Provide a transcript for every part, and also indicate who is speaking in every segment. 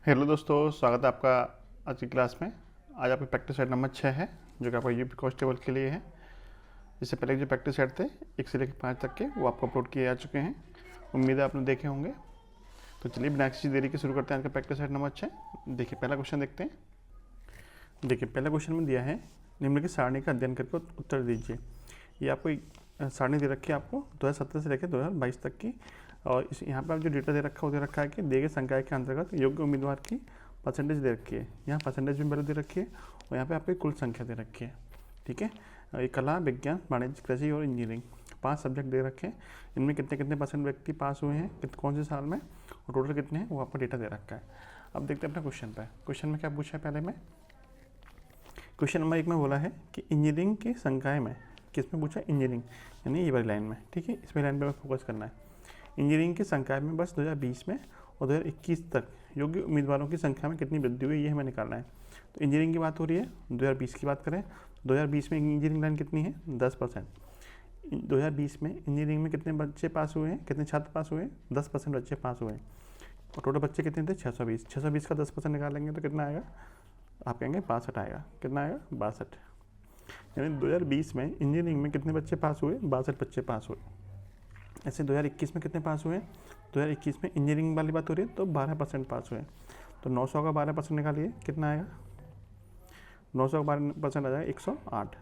Speaker 1: Hello दोस्तों, स्वागत है आपका आज की क्लास में। आज आपकी प्रैक्टिस सेट नंबर 6 है, जो कि आपका यूपी कांस्टेबल के लिए है। इससे पहले जो प्रैक्टिस सेट थे 1 से लेकर 5 तक के, वो आपको अपलोड किए जा चुके हैं। उम्मीद है आपने देखे होंगे। तो चलिए बिना किसी देरी के शुरू करते हैं आज का प्रैक्टिस सेट नंबर 6। देखिए पहला क्वेश्चन देखते हैं। देखिए पहला क्वेश्चन में दिया है, निम्नलिखित सारणी का अध्ययन करके उत्तर दीजिए। ये आपको सारणी दे रखी है आपको 2017 से लेकर 2022 तक की। और इस यहाँ पर आप जो डेटा दे रखा है वो दे रखा है कि दिए गए संकाय के अंतर्गत योग्य उम्मीदवार की परसेंटेज दे रखी है। यहाँ परसेंटेज भी वैल्यू दे रखी है और यहाँ पे आपको कुल संख्या दे रखी है। ठीक है, ये कला, विज्ञान, वाणिज्य, कृषि और इंजीनियरिंग 5 सब्जेक्ट दे रखे हैं। इनमें कितने कितने परसेंट व्यक्ति पास हुए हैं, कौन से साल में, और टोटल कितने हैं, वो आपको डेटा दे रखा है। अब देखते हैं अपने क्वेश्चन पर। क्वेश्चन में क्या पूछा है पहले में। क्वेश्चन नंबर 1 में बोला है कि इंजीनियरिंग के संकाय में, किस में पूछा, इंजीनियरिंग यानी ये वाली लाइन में। ठीक है, इसमें लाइन पे फोकस करना है। इंजीनियरिंग के संकाय में वर्ष 2020 में और 2021 तक योग्य उम्मीदवारों की संख्या में कितनी वृद्धि हुई, ये हमें निकालना है। तो इंजीनियरिंग की बात हो रही है, 2020 की बात करें 2020 में इंजीनियरिंग लाइन कितनी है, 10%। 2020 में इंजीनियरिंग में कितने बच्चे पास हुए हैं, कितने छात्र पास हुए हैं, 10% बच्चे पास हुए हैं। और टोटल बच्चे कितने थे, 620। 620 का 10% निकालेंगे तो कितना आएगा, आप कहेंगे 62 आएगा। कितना आएगा, 62। यानी 2020 में इंजीनियरिंग में कितने बच्चे पास हुए, 62 बच्चे पास हुए। ऐसे 2021 में कितने पास हुए, 2021 में इंजीनियरिंग वाली बात हो रही है तो 12% पास हुए। तो 900 का 12% निकालिए, कितना आएगा, 900 का 12% आ जाएगा 108।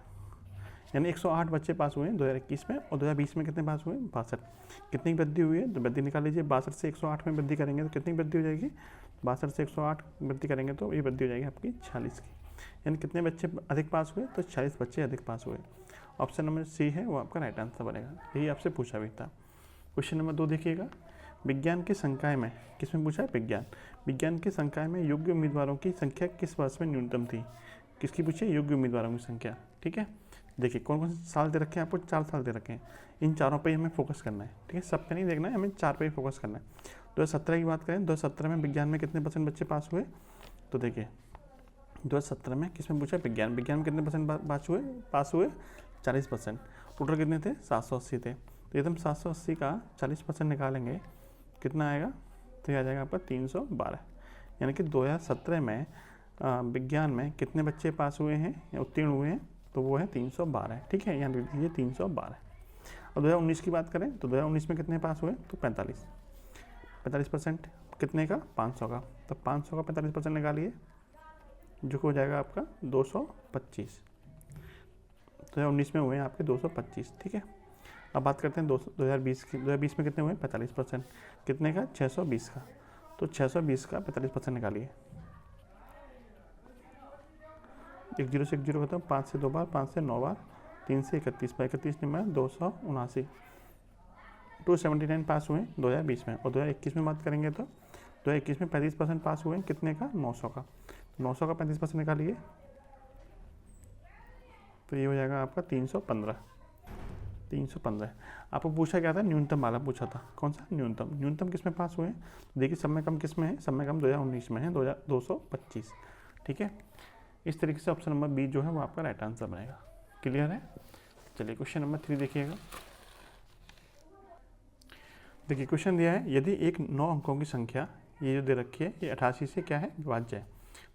Speaker 1: यानी 108 बच्चे पास हुए हैं 2021 में, और 2020 में कितने पास हुए, 62। कितनी वृद्धि हुई है, तो वृद्धि निकाल लीजिए। 62 से 108 में वृद्धि करेंगे तो कितनी वृद्धि हो जाएगी, 62 से 108 वृद्धि करेंगे तो ये वृद्धि हो जाएगी आपकी 46 की। यानी कितने बच्चे अधिक पास हुए, तो 46 बच्चे अधिक पास हुए। ऑप्शन नंबर सी है वो आपका राइट आंसर बनेगा। यही आपसे पूछा भी था। क्वेश्चन नंबर 2 देखिएगा। विज्ञान के संकाय में, किसमें पूछा है, विज्ञान। विज्ञान के संकाय में योग्य उम्मीदवारों की संख्या किस वर्ष में न्यूनतम थी। किसकी पूछी, योग्य उम्मीदवारों की संख्या। ठीक है, देखिए कौन कौन से साल दे रखे हैं आपको, 4 साल दे रखे हैं। इन चारों पे हमें फोकस करना है। ठीक है, सब पे नहीं देखना है, हमें 4 पे ही फोकस करना है। 2017 की बात करें, 2017 में विज्ञान में कितने % बच्चे पास हुए, तो देखिए 2017 में किसमें पूछा, विज्ञान। विज्ञान में कितने % पास हुए 40%। टोटल कितने थे, 780 थे। तो एकदम 780 का 40% निकालेंगे, कितना आएगा, तो ये आ जाएगा आपका 312। यानी कि 2017 में विज्ञान में कितने बच्चे पास हुए हैं या उत्तीर्ण हुए हैं, तो वो है 312। ठीक है, यहाँ लिख लीजिए 312। और 2019 की बात करें तो 2019 में कितने पास हुए, तो 45% कितने का, 500 का। तो 500 का 45% निकालिए, जो हो जाएगा आपका 225। 2019 में हुए हैं आपके 225। ठीक है, अब बात करते हैं 2020 की। 2020 में कितने हुए, 45%। कितने का, 620 का। तो 620 का 45% निकालिए। 1 0 से 1 0 खत्म, 5 से 2 बार, 5 से 9 बार, 3 से 31 बार, 31 निम्न 279। 279 पास हुए 2020 में। और 2021 में बात करेंगे तो 2021 में 35% पास हुए, कितने का, 900 का। 900 का 35% निकालिए, तो ये हो जाएगा आपका 315। 315। आपको पूछा क्या था, न्यूनतम वाला पूछा था। कौन सा, न्यूनतम। न्यूनतम किस में पास हुए हैं, तो देखिए सब में कम किस में है, सब में कम 2019 में है, 225। ठीक है, इस तरीके से ऑप्शन नंबर बी जो है वो आपका राइट आंसर बनेगा। क्लियर है। चलिए क्वेश्चन नंबर 3 देखिएगा। देखिए क्वेश्चन दिया है, यदि एक 9 अंकों की संख्या, ये जो दे रखी है, ये 88 से क्या है, विभाज्य है,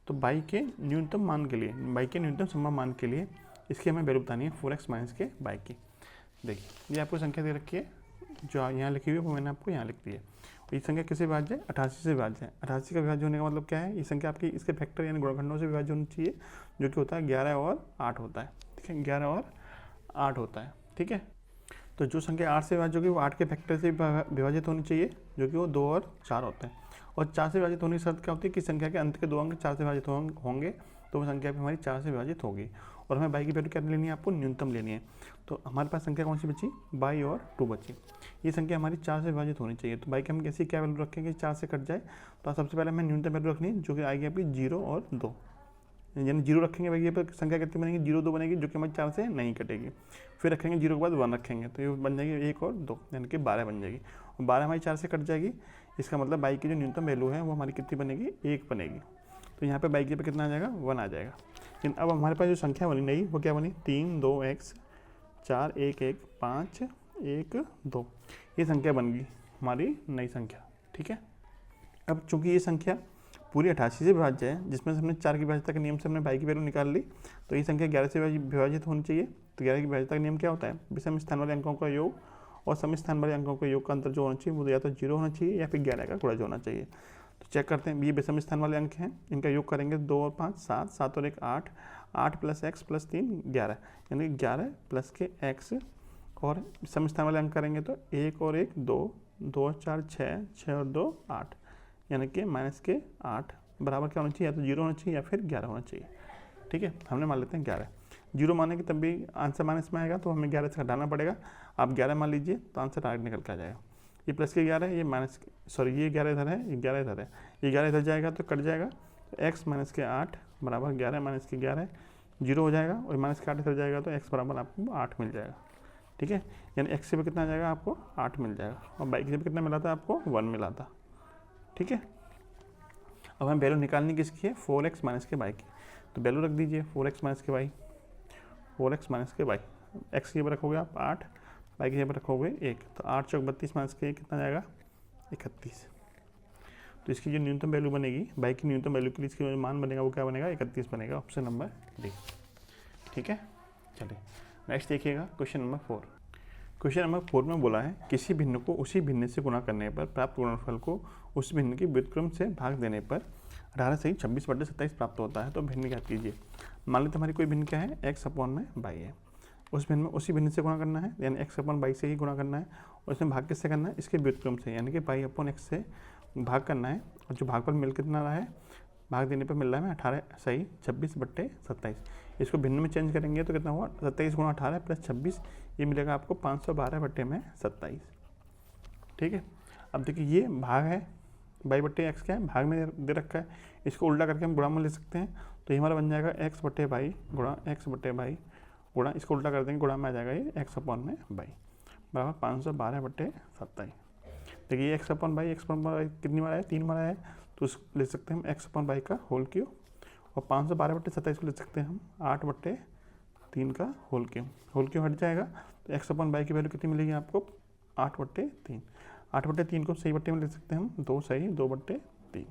Speaker 1: तो बाई के न्यूनतम मान के लिए, बाई के न्यूनतम संभव मान के लिए इसकी हमें वैल्यू बतानी है 4x माइनस के बाई की। देखिए ये आपको संख्या दे रखी है, जो यहाँ लिखी हुई है वो मैंने आपको यहाँ लिख दी है। ये संख्या किससे विभाज्य है, 88 से विभाज्य है। 88 का विभाज्य होने का मतलब क्या है, ये संख्या आपकी इसके फैक्टर यानी गुणनखंडों से विभाज्य होनी चाहिए, जो कि होता है 11 और 8 होता है। ठीक है, 11 और 8 होता है। ठीक है, तो जो संख्या 8 से विभाज्य होगी वो 8 के फैक्टर से विभाजित होनी चाहिए, जो कि वो 2 और 4 होते हैं। और 4 से विभाजित होने की शर्त क्या होती है कि संख्या के अंत के 2 अंक 4 से विभाजित होंगे, तो वो संख्या भी हमारी 4 से विभाजित होगी। और हमें बाई की वैल्यू क्या लेनी है, आपको न्यूनतम लेनी है। तो हमारे पास संख्या कौन सी बची, बाई और 2 बची। ये संख्या हमारी 4 से विभाजित होनी चाहिए। तो बाई की हम कैसी क्या वैल्यू रखेंगे, 4 से कट जाए, तो सबसे पहले हमें न्यूनतम वैल्यू रखनी है, जो कि आएगी आपकी 0 और 2। यानी 0 रखेंगे भाई, ये पर संख्या कितनी बनेगी, 0 2 बनेगी, जो कि हमारी 4 से नहीं कटेगी। फिर रखेंगे 0 के बाद 1 रखेंगे, तो ये बन जाएगी 1 और 2, यानी कि 12 बन जाएगी। और 12 हमारी 4 से कट जाएगी, इसका मतलब बाई की जो न्यूनतम वैल्यू है वो हमारी कितनी बनेगी, 1 बनेगी। तो यहाँ पे बाई के पे कितना आ जाएगा, 1 आ जाएगा। लेकिन अब हमारे पास जो संख्या बनी नई, वो क्या बनी, 3 2 x 4 1 1 5 1 2, ये संख्या बन गई हमारी नई संख्या। ठीक है, अब चूंकि ये संख्या पूरी 88 से विभाज्य है, जिसमें से हमने 4 की विभाज्यता के नियम से हमने y की वैल्यू निकाल ली, तो ये संख्या 11 से विभाजित होनी चाहिए। तो 11 की विभाज्यता का नियम क्या होता है, विषम स्थान वाले अंकों का योग और सम स्थान वाले अंकों के योग का अंतर जो होना चाहिए वो या तो 0 होना चाहिए या फिर 11 का गुणज होना चाहिए। तो चेक करते हैं, ये विषम स्थान वाले अंक हैं, इनका योग करेंगे 2 और 5 7, 7 और 1 8, 8 प्लस x प्लस 3 11, यानी 11 प्लस के x, और सम स्थान वाले अंक करेंगे तो 1 और 1 2, 2 और 4 6, 6 और 2 8, यानी कि माइनस के 8 बराबर क्या होना चाहिए, या तो 0 होना चाहिए या फिर 11 होना चाहिए। ठीक है, हमने मान लेते हैं 11। 0 मानेंगे तब भी आंसर माइनस में आएगा, तो हमें 11 से घटाना पड़ेगा। आप 11 मान लीजिए तो आंसर डायरेक्ट निकल के आ जाएगा। ये प्लस के 11 है, ये माइनस, सॉरी ये 11 इधर है, ये 11 इधर है, ये 11 इधर जाएगा तो कट जाएगा। तो x माइनस के 8 बराबर 11 माइनस के 11 0 हो जाएगा, और माइनस के 8 इधर जाएगा तो x बराबर आपको 8 मिल जाएगा। ठीक है, यानी x से भी कितना आ जाएगा, आपको 8 मिल जाएगा, और y से भी कितना मिला था, आपको 1 मिला था। ठीक है, अब हमें वैल्यू निकालनी किसकी है, 4x माइनस के y की। तो वैल्यू रख दीजिए 4x माइनस के y, 4x माइनस के y, x की जगह रखोगे आप 8, y की जगह रखोगे 1, तो 8 चौक 32 माइनस के कितना जाएगा, 31। तो इसकी जो न्यूनतम वैल्यू बनेगी, y की न्यूनतम वैल्यू के लिए इसकी जो मान बनेगा वो क्या बनेगा, 31 बनेगा, ऑप्शन नंबर डी। ठीक है, चलिए नेक्स्ट देखिएगा क्वेश्चन नंबर 4। क्वेश्चन नंबर 4 में बोला है, किसी भिन्न को उसी भिन्न से गुणा करने पर प्राप्त गुणनफल को उस भिन्न की व्युत्क्रम से भाग देने पर 18 से 26/27 प्राप्त होता है। तो भिन्न ज्ञात कीजिए। मान लेते हमारी कोई भिन्न क्या है, x अपॉन में y है, उस भिन्न में उसी भिन्न से गुणा करना है, यानी x अपॉन y से ही गुणा करना है, और इसमें भाग किससे करना है, इसके व्युत्क्रम से, यानी कि y अपॉन x से भाग करना है। और जो भागफल मिल कितना रहा है, भाग देने पर मिल रहा है 18 सही 26/27। इसको भिन्न में चेंज करेंगे तो कितना हुआ, 27 गुणा 18 प्लस 26, ये मिलेगा आपको 512/27। ठीक है, अब देखिए ये भाग है, y/x क्या है, भाग में दे रखा है, इसको उल्टा करके हम गुणा में ले सकते हैं। तो ये हमारा बन जाएगा x/y गुणा x/y गुणा, इसको उल्टा कर देंगे, गुणा में आ जाएगा ये x अपॉन में y बराबर 512/27। देखिए x अपॉन y कितनी बार आया, 3 बार आया है, तो उसको ले सकते हैं हम x अपॉन y का होल क्यूब, और 512/27 को ले सकते हैं हम 8/3 का होल क्यूब हट जाएगा। तो x अपॉन y की वैल्यू कितनी मिलेगी आपको, 8/3। 8/3 को सही बट्टे में ले सकते हैं हम, 2 सही 2/3,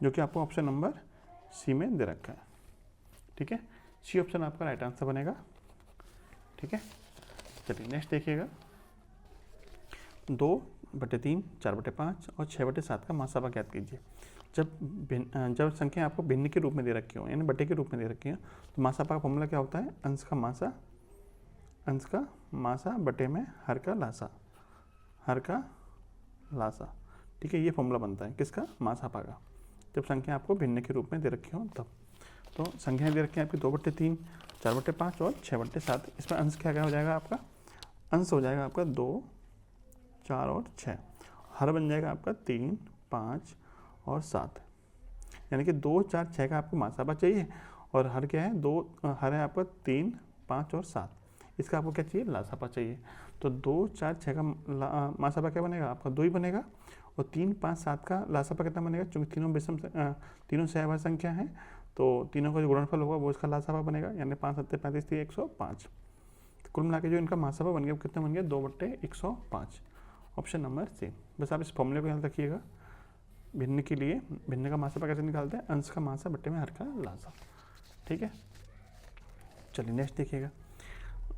Speaker 1: जो कि आपको ऑप्शन नंबर सी में दे रखा है। ठीक है, सी ऑप्शन आपका राइट आंसर बनेगा। ठीक है, चलिए नेक्स्ट देखिएगा, 2/3, 4/5 और 6/7 का मासापा ज्ञात कीजिए। जब संख्या आपको भिन्न के रूप में दे रखी हो, यानी बटे के रूप में दे रखी है, तो मासापा का फॉर्मूला क्या होता है, अंश का मासा बटे में हर का लासा। ठीक है, ये फॉर्मूला बनता है किसका, मासापा का, जब संख्या आपको भिन्न के रूप में दे रखी हो तब। तो संख्याएं दे रखी हैं आपकी 2/3, 4/5 और 6/7। इसमें अंश क्या हो जाएगा आपका, अंश हो जाएगा आपका 2, 4 और 6। हर बन जाएगा आपका 3, 5 और 7, यानी कि 2, 4, 6 का आपको मासापा चाहिए, और हर क्या है, 2 हर है आपका 3, 5 और 7, इसका आपको क्या चाहिए, लासापा चाहिए। तो 2, 4, 6 का मासापा क्या बनेगा आपका, 2 ही बनेगा, और 3, 5, 7 का लासापा कितना बनेगा, चूँकि तीनों सहभाज्य संख्या है, तो तीनों का जो गुणनफल होगा वो इसका लासापा बनेगा, यानी 5 7 35 थी 105। तो कुल मिला के जो इनका मासापा बन गया वो कितना बन गया, 2/105, ऑप्शन नंबर सी। बस आप इस फॉर्मूले को याद रखिएगा, भिन्न के लिए भिन्न का मासापा कैसे निकालते हैं, अंश का मासा बट्टे में हर का लासा। ठीक है, चलिए नेक्स्ट देखिएगा,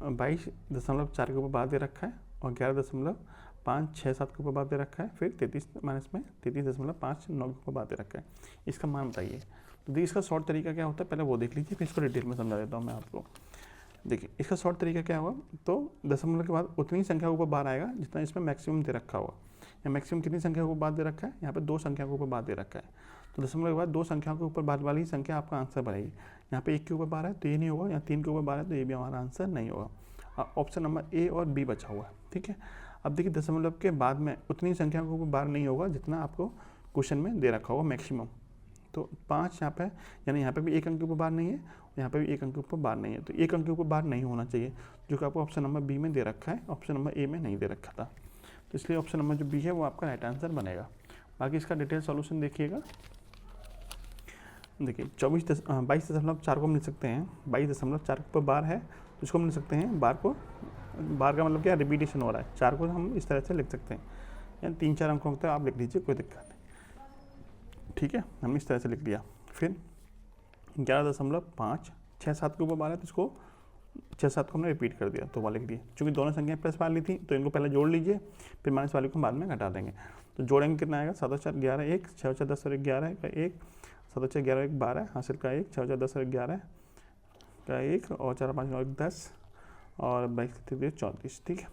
Speaker 1: 22.4 के ऊपर बार दे रखा है, और 11.567 के ऊपर बार दे रखा है, फिर 33-33.59 के ऊपर बार दे रखा है। इसका मान बताइए। तो देखिए इसका शॉर्ट तरीका क्या होता है, पहले वो देख लीजिए, फिर इसको डिटेल में समझा देता हूँ मैं आपको। देखिए इसका शॉर्ट तरीका क्या हुआ, तो दशमलव के बाद उतनी संख्या के ऊपर बार आएगा जितना इसमें मैक्सिमम दे रखा होगा। या मैक्सिमम कितनी संख्या के ऊपर बार दे रखा है, यहाँ पे 2 संख्या के ऊपर बार दे रखा है, तो दशमलव के बाद 2 संख्याओं के ऊपर बार वाली संख्या आपका आंसर बनेगी। यहाँ पे 1 के ऊपर बार है तो ये नहीं होगा, यहाँ 3 के ऊपर बार है तो ये भी हमारा आंसर नहीं होगा। ऑप्शन नंबर ए और बी बचा हुआ है। ठीक है, अब देखिए दशमलव के बाद में उतनी संख्या के ऊपर बार नहीं होगा जितना आपको क्वेश्चन में दे रखा होगा मैक्सिमम। तो 5 यहाँ पे, यानी यहाँ पे भी 1 अंक के ऊपर बार नहीं है, यहाँ पे भी 1 अंक के ऊपर बार नहीं है, तो 1 अंक के ऊपर बार नहीं होना चाहिए, जो कि आपको ऑप्शन नंबर बी में दे रखा है, ऑप्शन नंबर ए में नहीं दे रखा था। तो इसलिए ऑप्शन नंबर जो बी है वो आपका राइट आंसर बनेगा। बाकी इसका डिटेल सॉल्यूशन देखिएगा। देखिए 22.4 को हम लिख सकते हैं, 22.4 पर बार है तो इसको हम लिख सकते हैं, बार का मतलब क्या, रिपीटेशन हो रहा है, 4 को हम इस तरह से लिख सकते हैं, यानी 3-4 अंकों तक आप लिख लीजिए, कोई दिक्कत नहीं। ठीक है, हमने इस तरह से लिख दिया। फिर 11.5, 6-7 के ऊपर 12 तो इसको 6-7 को हमने रिपीट कर दिया, तो वहाँ लिख दिए। चूँकि दोनों संख्या प्लस वाली थी तो इनको पहले जोड़ लीजिए, फिर माइनस वाले को बाद में घटा देंगे। तो जोड़ेंगे कितना आएगा, 7 और 4 11, 1, 6 और 4 10 और 11 का 1, 7 और 4 11 1 12, हासिल का 1, 6 और 4 10 और 11 का 1, और 4 और 5 9 1 10, और 22 34, ठीक है।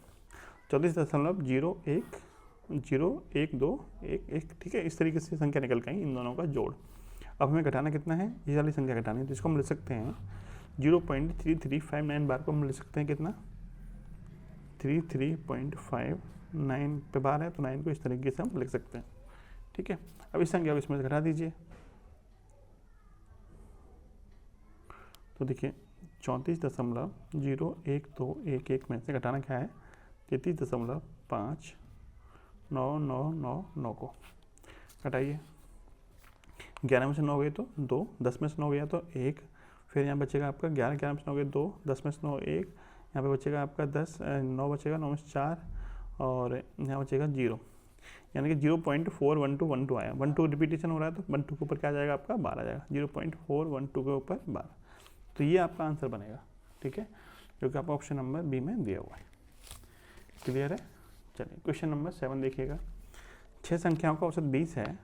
Speaker 1: 34.01211, ठीक है। इस तरीके से संख्या निकल गई इन दोनों का जोड़। अब हमें घटाना कितना है, ये वाली संख्या घटानी है, तो इसको हम लिख सकते हैं 0.3359 बार को हम लिख सकते हैं कितना, 33.59 पे बार है, तो 9 को इस तरीके से हम लिख सकते हैं, ठीक है। अब इस संख्या को इसमें से घटा दीजिए, तो देखिए 34.01211 में से घटाना क्या है, 33.5999 को घटाइए। 11 में से 9 गए तो 2, 10 में से 9 गया तो 1, फिर यहाँ बचेगा आपका 11 में से 9 गए 2, 10 में से 9 1, यहाँ पे बचेगा आपका 10, 9 बचेगा, 9 में से 4, और यहाँ बचेगा 0, यानी कि 0.41212 आया। 12 रिपीटेशन हो रहा है तो 12 के ऊपर क्या आ जाएगा आपका 12 आ जाएगा, 0.412 के ऊपर 12। तो ये आपका आंसर बनेगा, ठीक है, जो कि आपका ऑप्शन नंबर बी में दिया हुआ है। क्लियर है। चलिए क्वेश्चन नंबर 7 देखिएगा। 6 संख्याओं का औसत 20 है,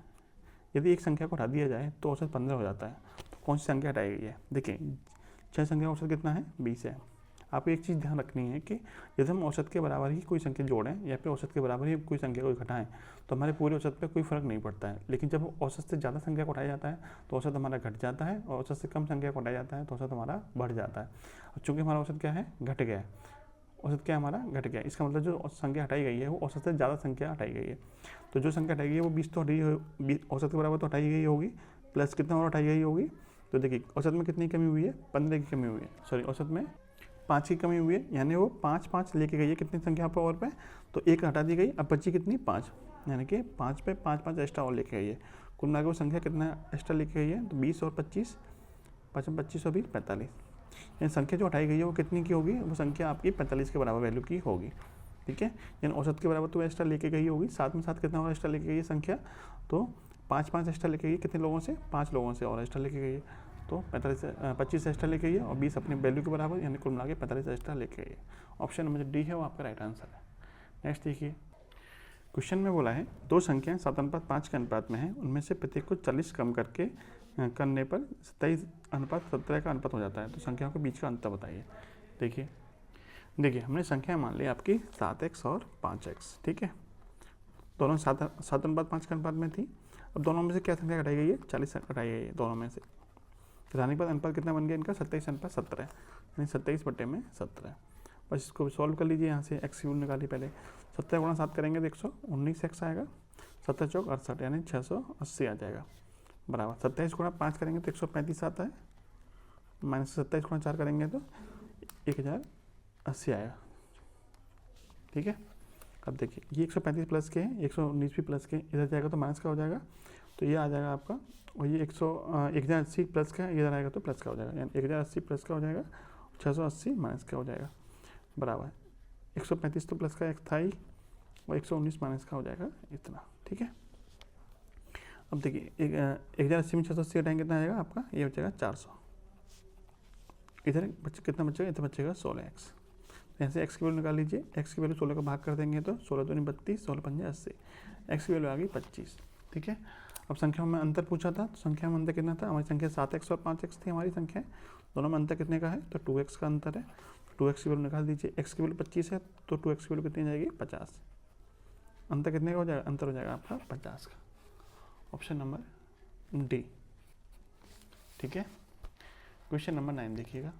Speaker 1: यदि एक संख्या को हटा दिया जाए तो औसत 15 हो जाता है, तो कौन सी संख्या हटाई गई है। देखिए 6 संख्या का औसत कितना है, 20 है। आपको एक चीज़ ध्यान रखनी है कि यदि हम औसत के बराबर ही कोई संख्या जोड़ें या फिर औसत के बराबर ही कोई संख्या को घटाएं तो हमारे पूरे औसत पे कोई फर्क नहीं पड़ता है। लेकिन जब औसत से ज़्यादा संख्या को हटाया जाता है तो औसत हमारा घट जाता है, और औसत से कम संख्या को हटाया जाता है तो औसत हमारा बढ़ जाता है। और चूँकि हमारा औसत क्या है, घट गया है, औसत क्या हमारा घट गया, इसका मतलब जो संख्या हटाई गई है वो औसत से ज़्यादा संख्या हटाई गई है। तो जो संख्या हटाई गई है वो 20 तो हटाई, औसत के बराबर तो हटाई गई होगी, प्लस कितना और हटाई गई होगी। तो देखिए औसत में कितनी कमी हुई है, 15 की कमी हुई है, सॉरी औसत में 5 की कमी हुई है, यानी वो 5 लेके गई है कितनी संख्या पर और पे, तो 1 हटा दी गई, अब बची कितनी 5, यानी कि 5 पे 5 एक्स्ट्रा और लेके गई है। कुल मिला के वो संख्या कितना एक्स्ट्रा लेके गई है, तो 20 और 25, 25 और 20 45, यानी संख्या जो हटाई गई है वो कितनी की होगी, वो संख्या आपकी 45 के बराबर वैल्यू की होगी, ठीक है। यानी औसत के बराबर तो एक्स्ट्रा लेके गई होगी, साथ में साथ कितना और एक्स्ट्रा लेके गई है संख्या, तो 5 एक्स्ट्रा लेके गई, कितने लोगों से, 5 लोगों से और एक्स्ट्रा लेके गई है, तो 25 एक्स्ट्रा लेके गई है, और 20 अपने वैल्यू के बराबर, यानी कुल मिला के 45 एक्स्ट्रा लेके गई है। ऑप्शन नंबर डी है वो आपका राइट आंसर है। नेक्स्ट देखिए, क्वेश्चन में बोला है 2 संख्याएं 7:5 के अनुपात में हैं, उनमें से प्रत्येक को 40 कम करने पर 27:17 का अनुपात हो जाता है, तो संख्याओं के बीच का अंतर बताइए। देखिए हमने संख्या मान ली आपकी 7x और 5x, ठीक है, दोनों 7:5 के अनुपात में थी। अब दोनों में से क्या संख्या घटाई गई है, 40 घटाई गई है दोनों में से। घटाने के बाद अनुपात कितना बन गया इनका, 27:17, यानी 27/17। बस इसको सॉल्व कर लीजिए, यहाँ से एक्स की वैल्यू निकाली पहले। 70 गुणा 7 करेंगे तो 119 एक्स आएगा, 7 चौक 68, यानी 680 आ जाएगा, बराबर 27 गुणा 5 करेंगे तो 135 आता है, माइनस 27 गुणा 4 करेंगे तो 1080 आएगा, ठीक है। अब देखिए ये 135 प्लस के हैं, 119 भी प्लस के, इधर जाएगा तो माइनस का हो जाएगा, तो ये आ जाएगा आपका, और ये 1080 प्लस का इधर आएगा तो प्लस का हो जाएगा, यानी 1080 प्लस का हो जाएगा, 680 माइनस का हो जाएगा, बराबर 135 तो प्लस का एक था ही, और 119 माइनस का हो जाएगा इतना, ठीक है। अब देखिए 1080 में 680 हटाएंगे कितना आएगा आपका, ये बचेगा 400, इधर कितना बचेगा, इधर बचेगा 16x। यहाँ से x की वैल्यू निकाल लीजिए, x की वैल्यू 16 का भाग कर देंगे तो 16 दूनी 32, 16 पंजे 80, x की वैल्यू आ गई 25, ठीक है। अब संख्याओं में अंतर पूछा था, तो संख्या में अंतर कितना था, हमारी संख्या 7x और 5x थी हमारी संख्या, दोनों में अंतर कितने का है, तो 2x का अंतर है, 2x की वैल्यू निकाल दीजिए। x की वैल्यू 25 है तो 2x की वैल्यू कितनी जाएगी, 50, अंतर कितने का हो जाएगा, अंतर हो जाएगा आपका 50 का, ऑप्शन नंबर डी, ठीक है। क्वेश्चन नंबर 9 देखिएगा।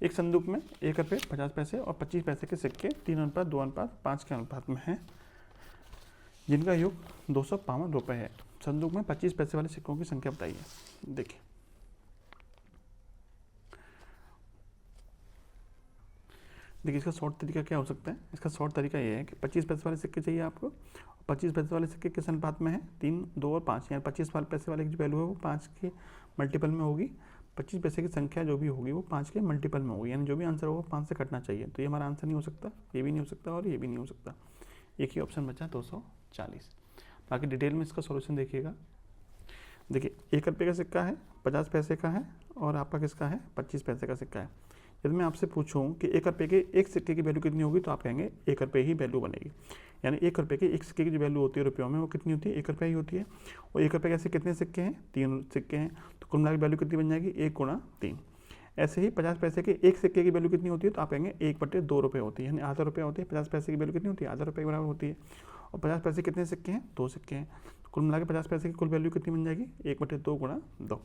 Speaker 1: एक संदूक में 1 रुपये 50 पैसे और 25 पैसे के सिक्के 3:2:5 के अनुपात में हैं, जिनका योग 252 रुपये है। संदूक में 25 पैसे वाले सिक्कों की संख्या बताइए। देखिए इसका शॉर्ट तरीका क्या हो सकता है, इसका शॉर्ट तरीका ये है कि 25 पैसे वाले सिक्के चाहिए आपको, 25 पैसे वाले सिक्के किस अनुपात में है, 3, 2 और 5, यानी 25 पैसे वाले की जो वैल्यू है वो 5 के मल्टीपल में होगी, 25 पैसे की संख्या जो भी होगी वो 5 के मल्टीपल में होगी, यानी जो भी आंसर होगा 5 से कटना चाहिए। तो ये हमारा आंसर नहीं हो सकता, ये भी नहीं हो सकता और ये भी नहीं हो सकता, एक ही ऑप्शन बचा 240। बाकी डिटेल में इसका सॉल्यूशन देखिएगा। देखिए 1 रुपये का सिक्का है, 50 पैसे का है और आपका किसका है, 25 पैसे का सिक्का है। यदि मैं आपसे पूछूं कि 1 रुपये के एक सिक्के की वैल्यू कितनी होगी, तो आप कहेंगे 1 रुपये ही वैल्यू बनेगी। यानी 1 रुपये के एक सिक्के की जो वैल्यू होती है रुपयों में, वो कितनी होती है, 1 रुपये ही होती है। और 1 रुपये के ऐसे कितने सिक्के हैं, 3 सिक्के हैं, तो कुल मिला के वैल्यू कितनी बन जाएगी, 1 गुणा 3। ऐसे ही 50 पैसे के एक सिक्के की वैल्यू कितनी होती है, तो आप कहेंगे 1/2 रुपये होती है, यानी आधा रुपये होती है। 50 पैसे की वैल्यू कितनी होती है, आधा रुपये के बराबर होती है। और 50 पैसे कितने सिक्के हैं, 2 सिक्के हैं, तो कुल मिला के 50 पैसे की कुल वैल्यू कितनी बन जाएगी, 1/2 गुणा 2।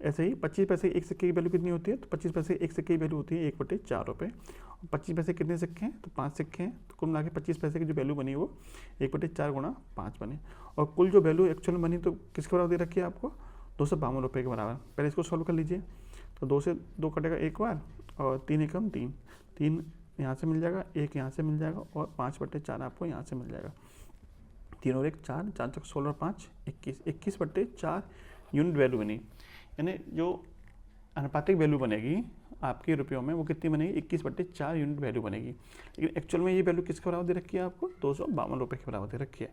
Speaker 1: ऐसे ही 25 पैसे एक सिक्के की वैल्यू कितनी होती है, तो 25 पैसे एक सिक्के की वैल्यू होती है 1/4 रुपये। और 25 पैसे कितने सिक्के हैं, तो 5 सिक्के हैं, तो कुल मिला के 25 पैसे की जो वैल्यू बनी वो 1/4 गुणा 5 बने। और कुल जो वैल्यू एक्चुअल बनी तो किसके बराबर दे रखी है आपको, 252 रुपये के बराबर। पहले इसको सॉल्व कर लीजिए, तो 2 से 2 कटेगा एक बार, और 3 एकम 3, 3 यहाँ से मिल जाएगा, 1 यहाँ से मिल जाएगा, और 5/4 आपको यहाँ से मिल जाएगा। 3 और 1 4, 4 चौक 16 और 5 21, 21/4 यूनिट वैल्यू बनी। यानी जो अनुपातिक वैल्यू बनेगी आपके रुपयों में, वो कितनी बनेगी, 21/4 यूनिट वैल्यू बनेगी। लेकिन एक्चुअल में ये वैल्यू किसके बराबर दे रखी है आपको, 252 रुपये के बराबर दे रखी है।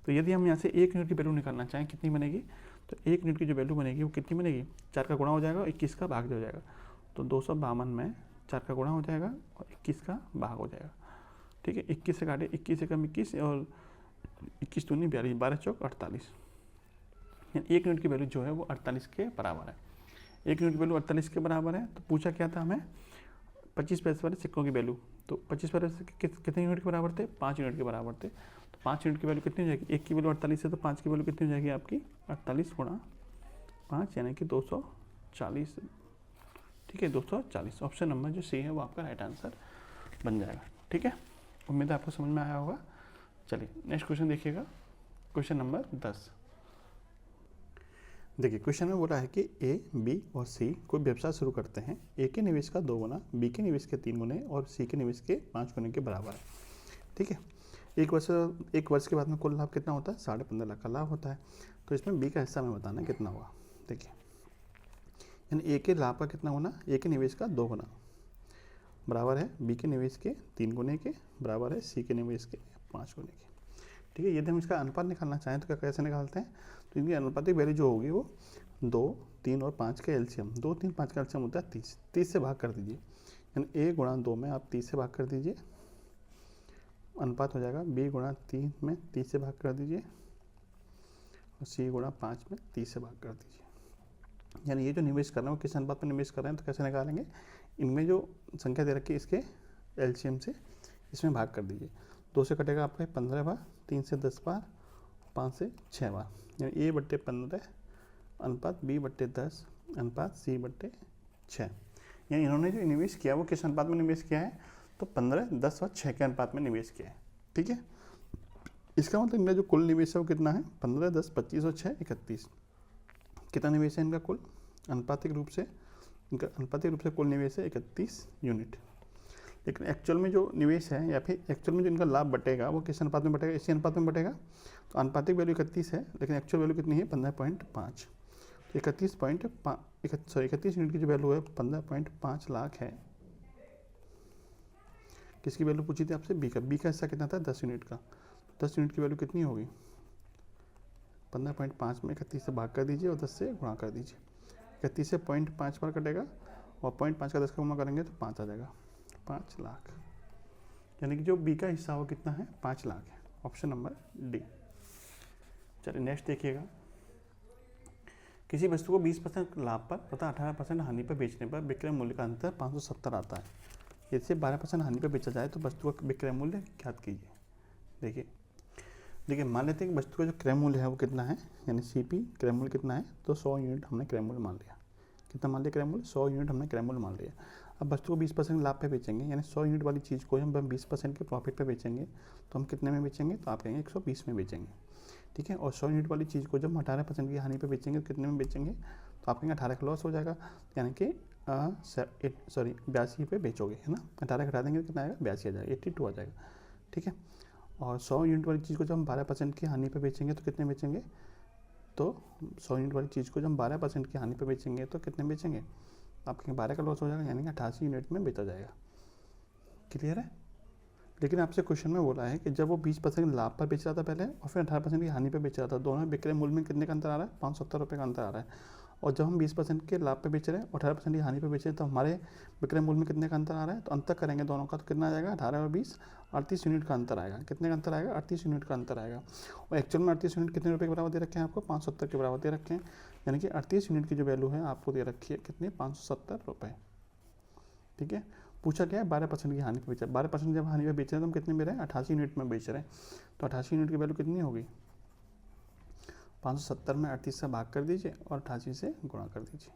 Speaker 1: तो यदि हम यहाँ से 1 यूनिट की वैल्यू निकालना चाहें, कितनी बनेगी, तो 1 यूनिट की जो वैल्यू बनेगी वो कितनी बनेगी, 4 का गुणा हो जाएगा और 21 का भाग हो जाएगा। तो 252 में 4 का गुणा हो जाएगा और 21 का भाग हो जाएगा। ठीक है, 21 से काटे, 21 से कम 21 और 21 दूनी 42, 12 चौक 48। 1 यूनिट की वैल्यू जो है वो 48 के बराबर है। 1 यूनिट की वैल्यू 48 के बराबर है। तो पूछा क्या था हमें, 25 पैसे वाले सिक्कों की वैल्यू। तो 25 पैसे कितने यूनिट के बराबर थे, 5 यूनिट के बराबर थे। तो 5 यूनिट की वैल्यू कितनी हो जाएगी, 1 की वैल्यू 48 है, तो 5 की वैल्यू कितनी हो जाएगी आपकी, 48 गुणा 5 यानी कि 240। ठीक है, 240। ऑप्शन नंबर जो सी है वो आपका राइट आंसर बन जाएगा। ठीक है, उम्मीद है आपको समझ में आया होगा। चलिए नेक्स्ट क्वेश्चन देखिएगा, क्वेश्चन नंबर 10। देखिए क्वेश्चन में बोला है कि ए, बी और सी कोई व्यवसाय शुरू करते हैं। ए के निवेश का 2 गुना, बी के निवेश के 3 गुने और सी के निवेश के 5 गुने के बराबर है। ठीक है, एक वर्ष के बाद में कुल लाभ कितना होता है, 15.5 लाख का लाभ होता है। तो इसमें बी का हिस्सा में बताना कितना होगा। देखिए यानी ए के लाभ का कितना गुना, ए के निवेश का 2 गुना बराबर है बी के निवेश के 3 गुने के, बराबर है सी के निवेश के 5 गुने के। ठीक है, यदि हम इसका अनुपात निकालना चाहें तो क्या कैसे निकालते हैं, तो इनकी अनुपातिक वैल्यू जो होगी वो 2, 3 और 5 के एलसीएम, 2, 3, 5 का एलसीएम होता है 30, 30 से भाग कर दीजिए। यानी ए गुणा 2 में आप 30 से भाग कर दीजिए, अनुपात हो जाएगा बी गुणा 3 में 30 से भाग कर दीजिए, और सी गुणा 5 में 30 से भाग कर दीजिए। यानी ये जो निवेश कर रहे हैं वो किस अनुपात में निवेश कर रहे हैं, तो कैसे निकालेंगे, इनमें जो संख्या दे रखी है इसके एलसीएम से इसमें भाग कर दीजिए। 2 से कटेगा आपका 15 बार, 3 से 10 बार, 5 से 6 बार, यानी A/15 अनुपात B/10 अनुपात C/6। यानी इन्होंने जो निवेश किया वो किस अनुपात में निवेश किया है, तो 15, 10 और 6 के अनुपात में निवेश किया है। ठीक है, इसका मतलब इनका जो कुल निवेश है वो कितना है, 15, 10, 25 और 6, 31। कितना निवेश है इनका कुल, अनुपातिक रूप से कुल निवेश है 31 यूनिट। लेकिन एक्चुअल में जो निवेश है या फिर एक्चुअल में जो इनका लाभ बटेगा वो किस अनुपात में बटेगा, इसी अनुपात में बटेगा। तो अनुपातिक वैल्यू 31 है, लेकिन एक्चुअल वैल्यू कितनी है, 15.5। तो 31 यूनिट की जो वैल्यू है 15.5 लाख है। किसकी वैल्यू पूछी थी आपसे, बी का हिस्सा कितना था, 10 यूनिट का। 10 यूनिट की वैल्यू कितनी होगी, 15.5 में 31 से भाग कर दीजिए और 10 से गुणा कर दीजिए। 31 से 0.5 बार कटेगा और 0.5 का 10 का गुणा करेंगे तो 5 आ जाएगा, 5 लाख। यानी कि जो बी का हिस्सा वो कितना है, 5 लाख है। Option number D. चलिए नेक्स्ट देखिएगा, किसी वस्तु को 20% लाभ पर तथा 18% हानि पर बेचने पर विक्रय मूल्य का अंतर 570 आता है। यदि 12% हानि पर बेचा जाए तो वस्तु का विक्रय मूल्य ज्ञात कीजिए। देखिए मान लेते हैं कि वस्तु का जो क्रय मूल्य है वो कितना है, यानी CP क्रय मूल्य कितना है, तो 100 यूनिट हमने क्रय मूल्य मान लिया। कितना मान लिया क्रय मूल्य, 100 यूनिट हमने क्रय मूल्य मान लिया। अब वस्तु को 20% लाभ पे बेचेंगे, यानी 100 यूनिट वाली चीज़ को हम 20% के प्रॉफिट पे बेचेंगे, तो हम कितने में बेचेंगे, तो आप कहेंगे 120 में बेचेंगे। ठीक है, और 100 यूनिट वाली चीज़ को जब हम 18% की हानि पे बेचेंगे तो कितने में बेचेंगे, तो आप कहेंगे 18 का लॉस हो जाएगा, यानी कि 82 पे बेचोगे, है ना। 18 घटा देंगे तो कितना आएगा, 82 आ जाएगा, 82 आ जाएगा। ठीक है, और 100 यूनिट वाली चीज़ को जब हम 12% की हानि पे बेचेंगे तो कितने बेचेंगे, तो 100 यूनिट वाली चीज़ को जब हम 12% की हानि पे बेचेंगे तो कितने बेचेंगे, आप कहेंगे 12 का लॉस हो जाएगा, यानी कि 88 यूनिट में बेचा जाएगा। क्लियर है, लेकिन आपसे क्वेश्चन में बोला है कि जब वो 20% लाभ पर बेच रहा था पहले और फिर 18% की हानि पर बेच रहा था, दोनों में विक्रय मूल्य में कितने का अंतर आ रहा है? 570 रुपये का अंतर आ रहा है। और जब हम 20% के लाभ पे बेच रहे हैं और 18% की हानि पे बेच रहे हैं तो हमारे विक्रय मूल्य में कितने का अंतर आ रहा है? तो अंतर करेंगे दोनों का तो कितना आ जाएगा? 18 और 20 38 यूनिट का अंतर आएगा। कितने का अंतर आएगा? 38 यूनिट का अंतर आएगा। और एक्चुअल में 38 यूनिट कितने रुपये के बराबर दे रखे हैं आपको? 570 के बराबर दे रखे हैं। यानी कि 38 यूनिट की जो वैल्यू है आपको दे रखी है कितनी? 570 रुपये। ठीक है। पूछा क्या है? 12% की हानि पे बेचा। 12% जब हानि पे बेच रहे हैं तो हम कितने में रहे हैं? 88 यूनिट में बेच रहे हैं। तो 88 यूनिट की वैल्यू कितनी होगी? 570 में 38 से भाग कर दीजिए और 88 से गुणा कर दीजिए।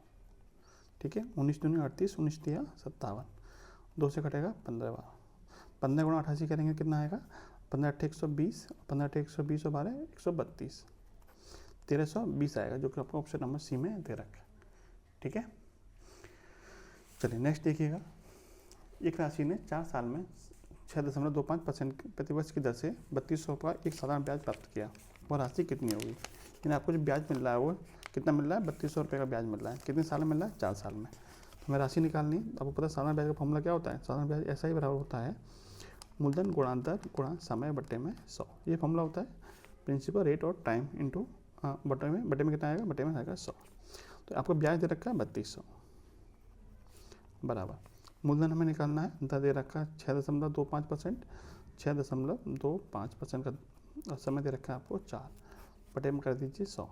Speaker 1: ठीक है। 19 दूनी 38, 19 दिया 57, 2 से कटेगा 15 बार। 15 गुणा 88 करेंगे कितना आएगा? 15 8 120, 15 8 120 और 12 132, 1320 आएगा, जो कि आपको ऑप्शन नंबर सी में दे रखा है। ठीक है। चलिए नेक्स्ट देखिएगा। एक राशि ने 4 साल में 6.25% प्रतिवर्ष की दर से 3200 का एक साधारण ब्याज प्राप्त किया। वह राशि कितनी होगी? यानी आपको जो ब्याज मिल रहा है वो कितना मिल रहा है? 3200 रुपये का ब्याज मिल रहा है। कितने साल में मिल रहा है? 4 साल में। तो हमें राशि निकालनी है। आपको पता है साधारण ब्याज का फॉर्मूला क्या होता है? साधारण ब्याज ऐसा ही बराबर होता है मूलधन गुणा दर गुणा समय बट्टे में 100। ये फॉर्मूला होता है प्रिंसिपल रेट और टाइम इंटू बट्टे में कितना आएगा? बट्टे में आएगा 100। तो आपको ब्याज दे रखा है 3200 बराबर मूलधन हमें निकालना है। दर दे रखा है 6.25%, 6.25% का समय दे रखा है आपको 4 बटे में कर दीजिए 100।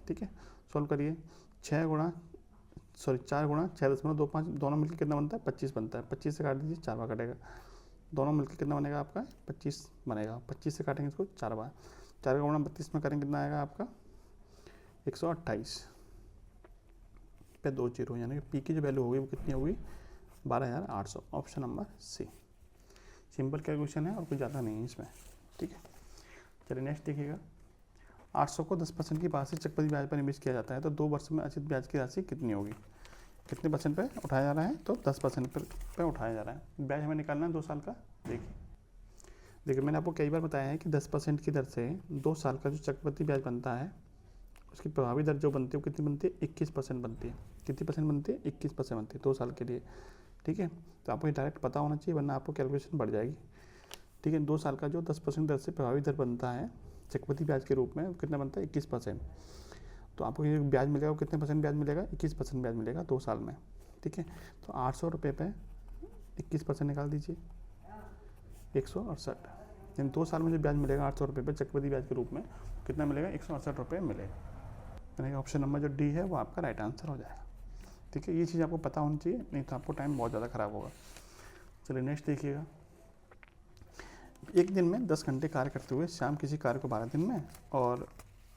Speaker 1: ठीक है। सॉल्व करिए। 4 गुणा 6.25 दोनों मिलकर कितना बनता है? 25 बनता है। 25 से काट दीजिए 4 बार कटेगा। दोनों मिलकर कितना बनेगा आपका? 25 बनेगा। 25 से काटेंगे इसको 4 बार। 4 का गुणा 32 में करेंगे कितना आएगा आपका? 128 पे 2 जीरो, यानी कि पी की जो वैल्यू होगी वो कितनी होगी? 12,800। Option number C. Simple calculation है और कुछ ज़्यादा नहीं है इसमें। ठीक है। चलिए नेक्स्ट देखिएगा। 800 को 10% की वार्षिक चक्रवृद्धि ब्याज पर निवेश किया जाता है तो 2 वर्ष में अर्जित ब्याज की राशि कितनी होगी? कितने परसेंट पे उठाया जा रहा है? तो 10% पे उठाया जा रहा है। ब्याज हमें निकालना है 2 साल का। देखिए मैंने आपको कई बार बताया है कि 10% की दर से 2 साल का जो चक्रवृद्धि ब्याज बनता है उसकी प्रभावी दर जो बनती है वो कितनी बनती है? 21% बनती है। कितनी परसेंट बनती है? 21% बनती है 2 साल के लिए। ठीक है। तो आपको ये डायरेक्ट पता होना चाहिए वरना आपको कैलकुलेशन बढ़ जाएगी। ठीक है। 2 साल का जो 10% दर से प्रभावी दर बनता है चक्रवृद्धि ब्याज के रूप में कितना बनता है? 21%। तो आपको ये ब्याज मिलेगा वो कितने परसेंट ब्याज मिलेगा? 21% ब्याज मिलेगा 2 साल में। ठीक है। तो 800 रुपये पे 21% निकाल दीजिए 168, यानी 2 साल में जो ब्याज मिलेगा 800 रुपये पे चक्रवृद्धि ब्याज के रूप में कितना मिलेगा? 168 रुपये मिलेगा। यानी ऑप्शन नंबर जो डी है वो आपका राइट आंसर हो जाएगा। ठीक है। ये चीज़ आपको पता होनी चाहिए, नहीं तो आपको टाइम बहुत ज़्यादा ख़राब होगा। चलिए नेक्स्ट देखिएगा। एक दिन में 10 घंटे कार्य करते हुए श्याम किसी कार्य को 12 दिन में और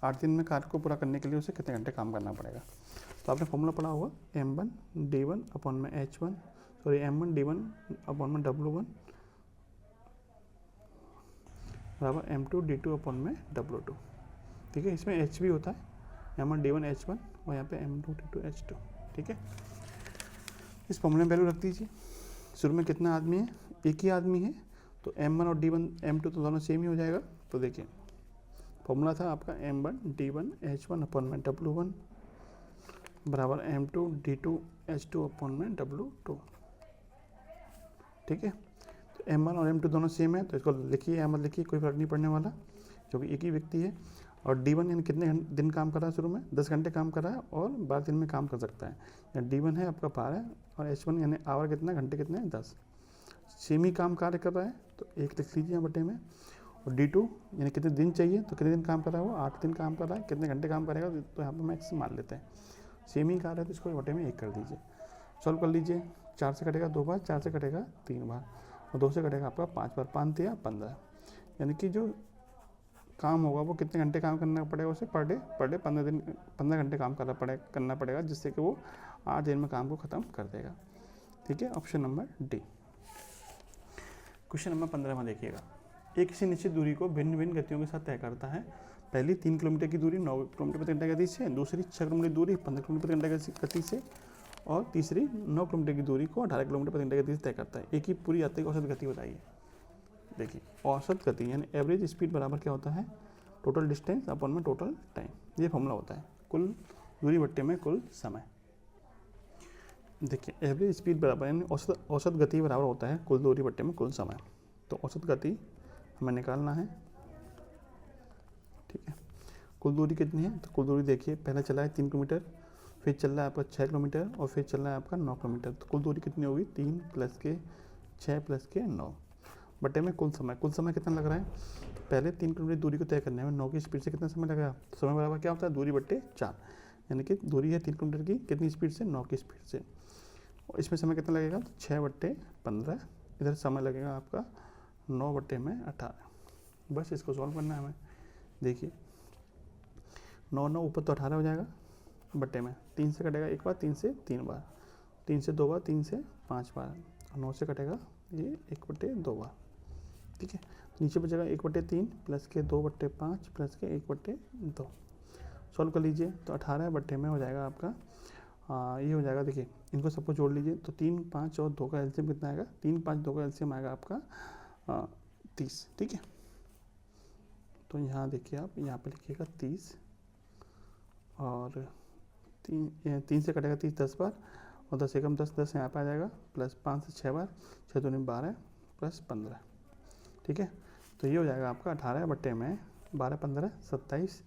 Speaker 1: 8 दिन में कार्य को पूरा करने के लिए उसे कितने घंटे काम करना पड़ेगा? तो आपने फॉर्मूला पढ़ा होगा M1 D1 अपॉन में H1 M1 D1 अपॉन में W1 बराबर M2 D2 अपॉन में W2। ठीक है। इसमें H भी होता है, M1 D1 H1 और यहाँ पे M2 D2 H2। ठीक है। इस फॉर्मूले में वैल्यू रख दीजिए। शुरू में कितना आदमी है? एक ही आदमी है तो M1 और D1 M2 तो दोनों सेम ही हो जाएगा। तो देखिए फॉर्मूला था आपका M1 D1 H1 अपॉन में W1 बराबर M2 D2 H2 अपॉन में W2। ठीक है। तो M1 और M2 दोनों सेम है तो इसको लिखिए, M1 लिखिए, कोई फर्क नहीं पड़ने वाला क्योंकि एक ही व्यक्ति है। और D1 यानी कितने दिन काम कर रहा है? शुरू में 10 घंटे काम कर रहा है और 12 दिन में काम कर सकता है। या D1 है आपका 12 और H1 यानी आवर कितना? घंटे कितने? 10। सेम ही काम कार्य कर रहा है तो 1 लिख लीजिए बटे में। और D2 यानी कितने दिन चाहिए? तो कितने दिन काम कर रहा है वो? 8 दिन काम कर रहा है। कितने घंटे काम करेगा? तो यहाँ पर मैक्स मान लेते हैं। सेम ही कार्य है तो इसको बटे में 1 कर दीजिए। सॉल्व कर लीजिए। 4 से कटेगा 2 बार, 4 से कटेगा 3 बार और 2 से कटेगा आपका 5 बार। 5 दिया 15, यानी कि जो काम होगा वो कितने घंटे काम करना पड़ेगा उसे? पर डे 15 घंटे काम करना पड़ेगा जिससे कि वो 8 दिन में काम को ख़त्म कर देगा। ठीक है। Option number D. Question number 15 में देखिएगा। एक किसी निश्चित दूरी को भिन्न भिन्न गतियों के साथ तय करता है। पहली 3 किलोमीटर की दूरी 9 किलोमीटर प्रति घंटे गति से, दूसरी 6 किलोमीटर की दूरी 15 किलोमीटर प्रति घंटे गति से और तीसरी 9 किलोमीटर की दूरी को 18 किलोमीटर प्रति घंटे गति से तय करता है। एक ही पूरी यात्रा की औसत गति बताइए। देखिए औसत गति यानी एवरेज स्पीड बराबर क्या होता है? टोटल डिस्टेंस अपॉन में टोटल टाइम। ये फॉर्मूला होता है कुल दूरी बट्टे में कुल समय। देखिए एवरेज स्पीड बराबर यानी औसत गति बराबर होता है कुल दूरी बट्टे में कुल समय। तो औसत गति हमें निकालना है, ठीक है। कुल दूरी कितनी है, तो कुल दूरी देखिए, पहले चला है 3 किलोमीटर, फिर चल रहा है आपका 6 किलोमीटर और फिर चल रहा है आपका 9 किलोमीटर। तो कुल दूरी कितनी होगी, 3 + के 6 + के 9 बटे में कुल समय कितना लग रहा है। तो पहले 3 किलोमीटर दूरी को तय करने में 9 की स्पीड से कितना समय लगेगा, तो समय बराबर क्या होता है, दूरी बटे 4, यानी कि दूरी है 3 किलोमीटर की, कितनी स्पीड से, 9 की स्पीड से। और इसमें समय कितना लगेगा, तो 6/15, इधर समय लगेगा आपका 9/18। बस इसको सॉल्व करना है हमें। देखिए 9 ऊपर तो 18 हो जाएगा, बटे में 3 से कटेगा एक बार, 3 से 3 बार, 3 से 2 बार, 3 से 5 बार, और 9 से कटेगा ये 1/2 बार, ठीक है। नीचे बचेगा 1/3 + के 2/5 + के 1/2। सॉल्व कर लीजिए, तो 18 बटे में हो जाएगा आपका ये हो जाएगा, देखिए इनको सबको जोड़ लीजिए, तो 3, 5 और 2 का एलसीएम कितना आएगा, 3, 5, 2 का एलसीएम आएगा आपका 30, ठीक है। तो यहाँ देखिए आप यहाँ पे लिखिएगा 30, और 3 से कटेगा 30 10 बार, और 10 एकम 10, 10 यहाँ पे आ जाएगा, प्लस 5 से 6 बार, 6 दूनी 12 + 15, ठीक है। तो ये हो जाएगा आपका 18 बटे में 12, 15, 27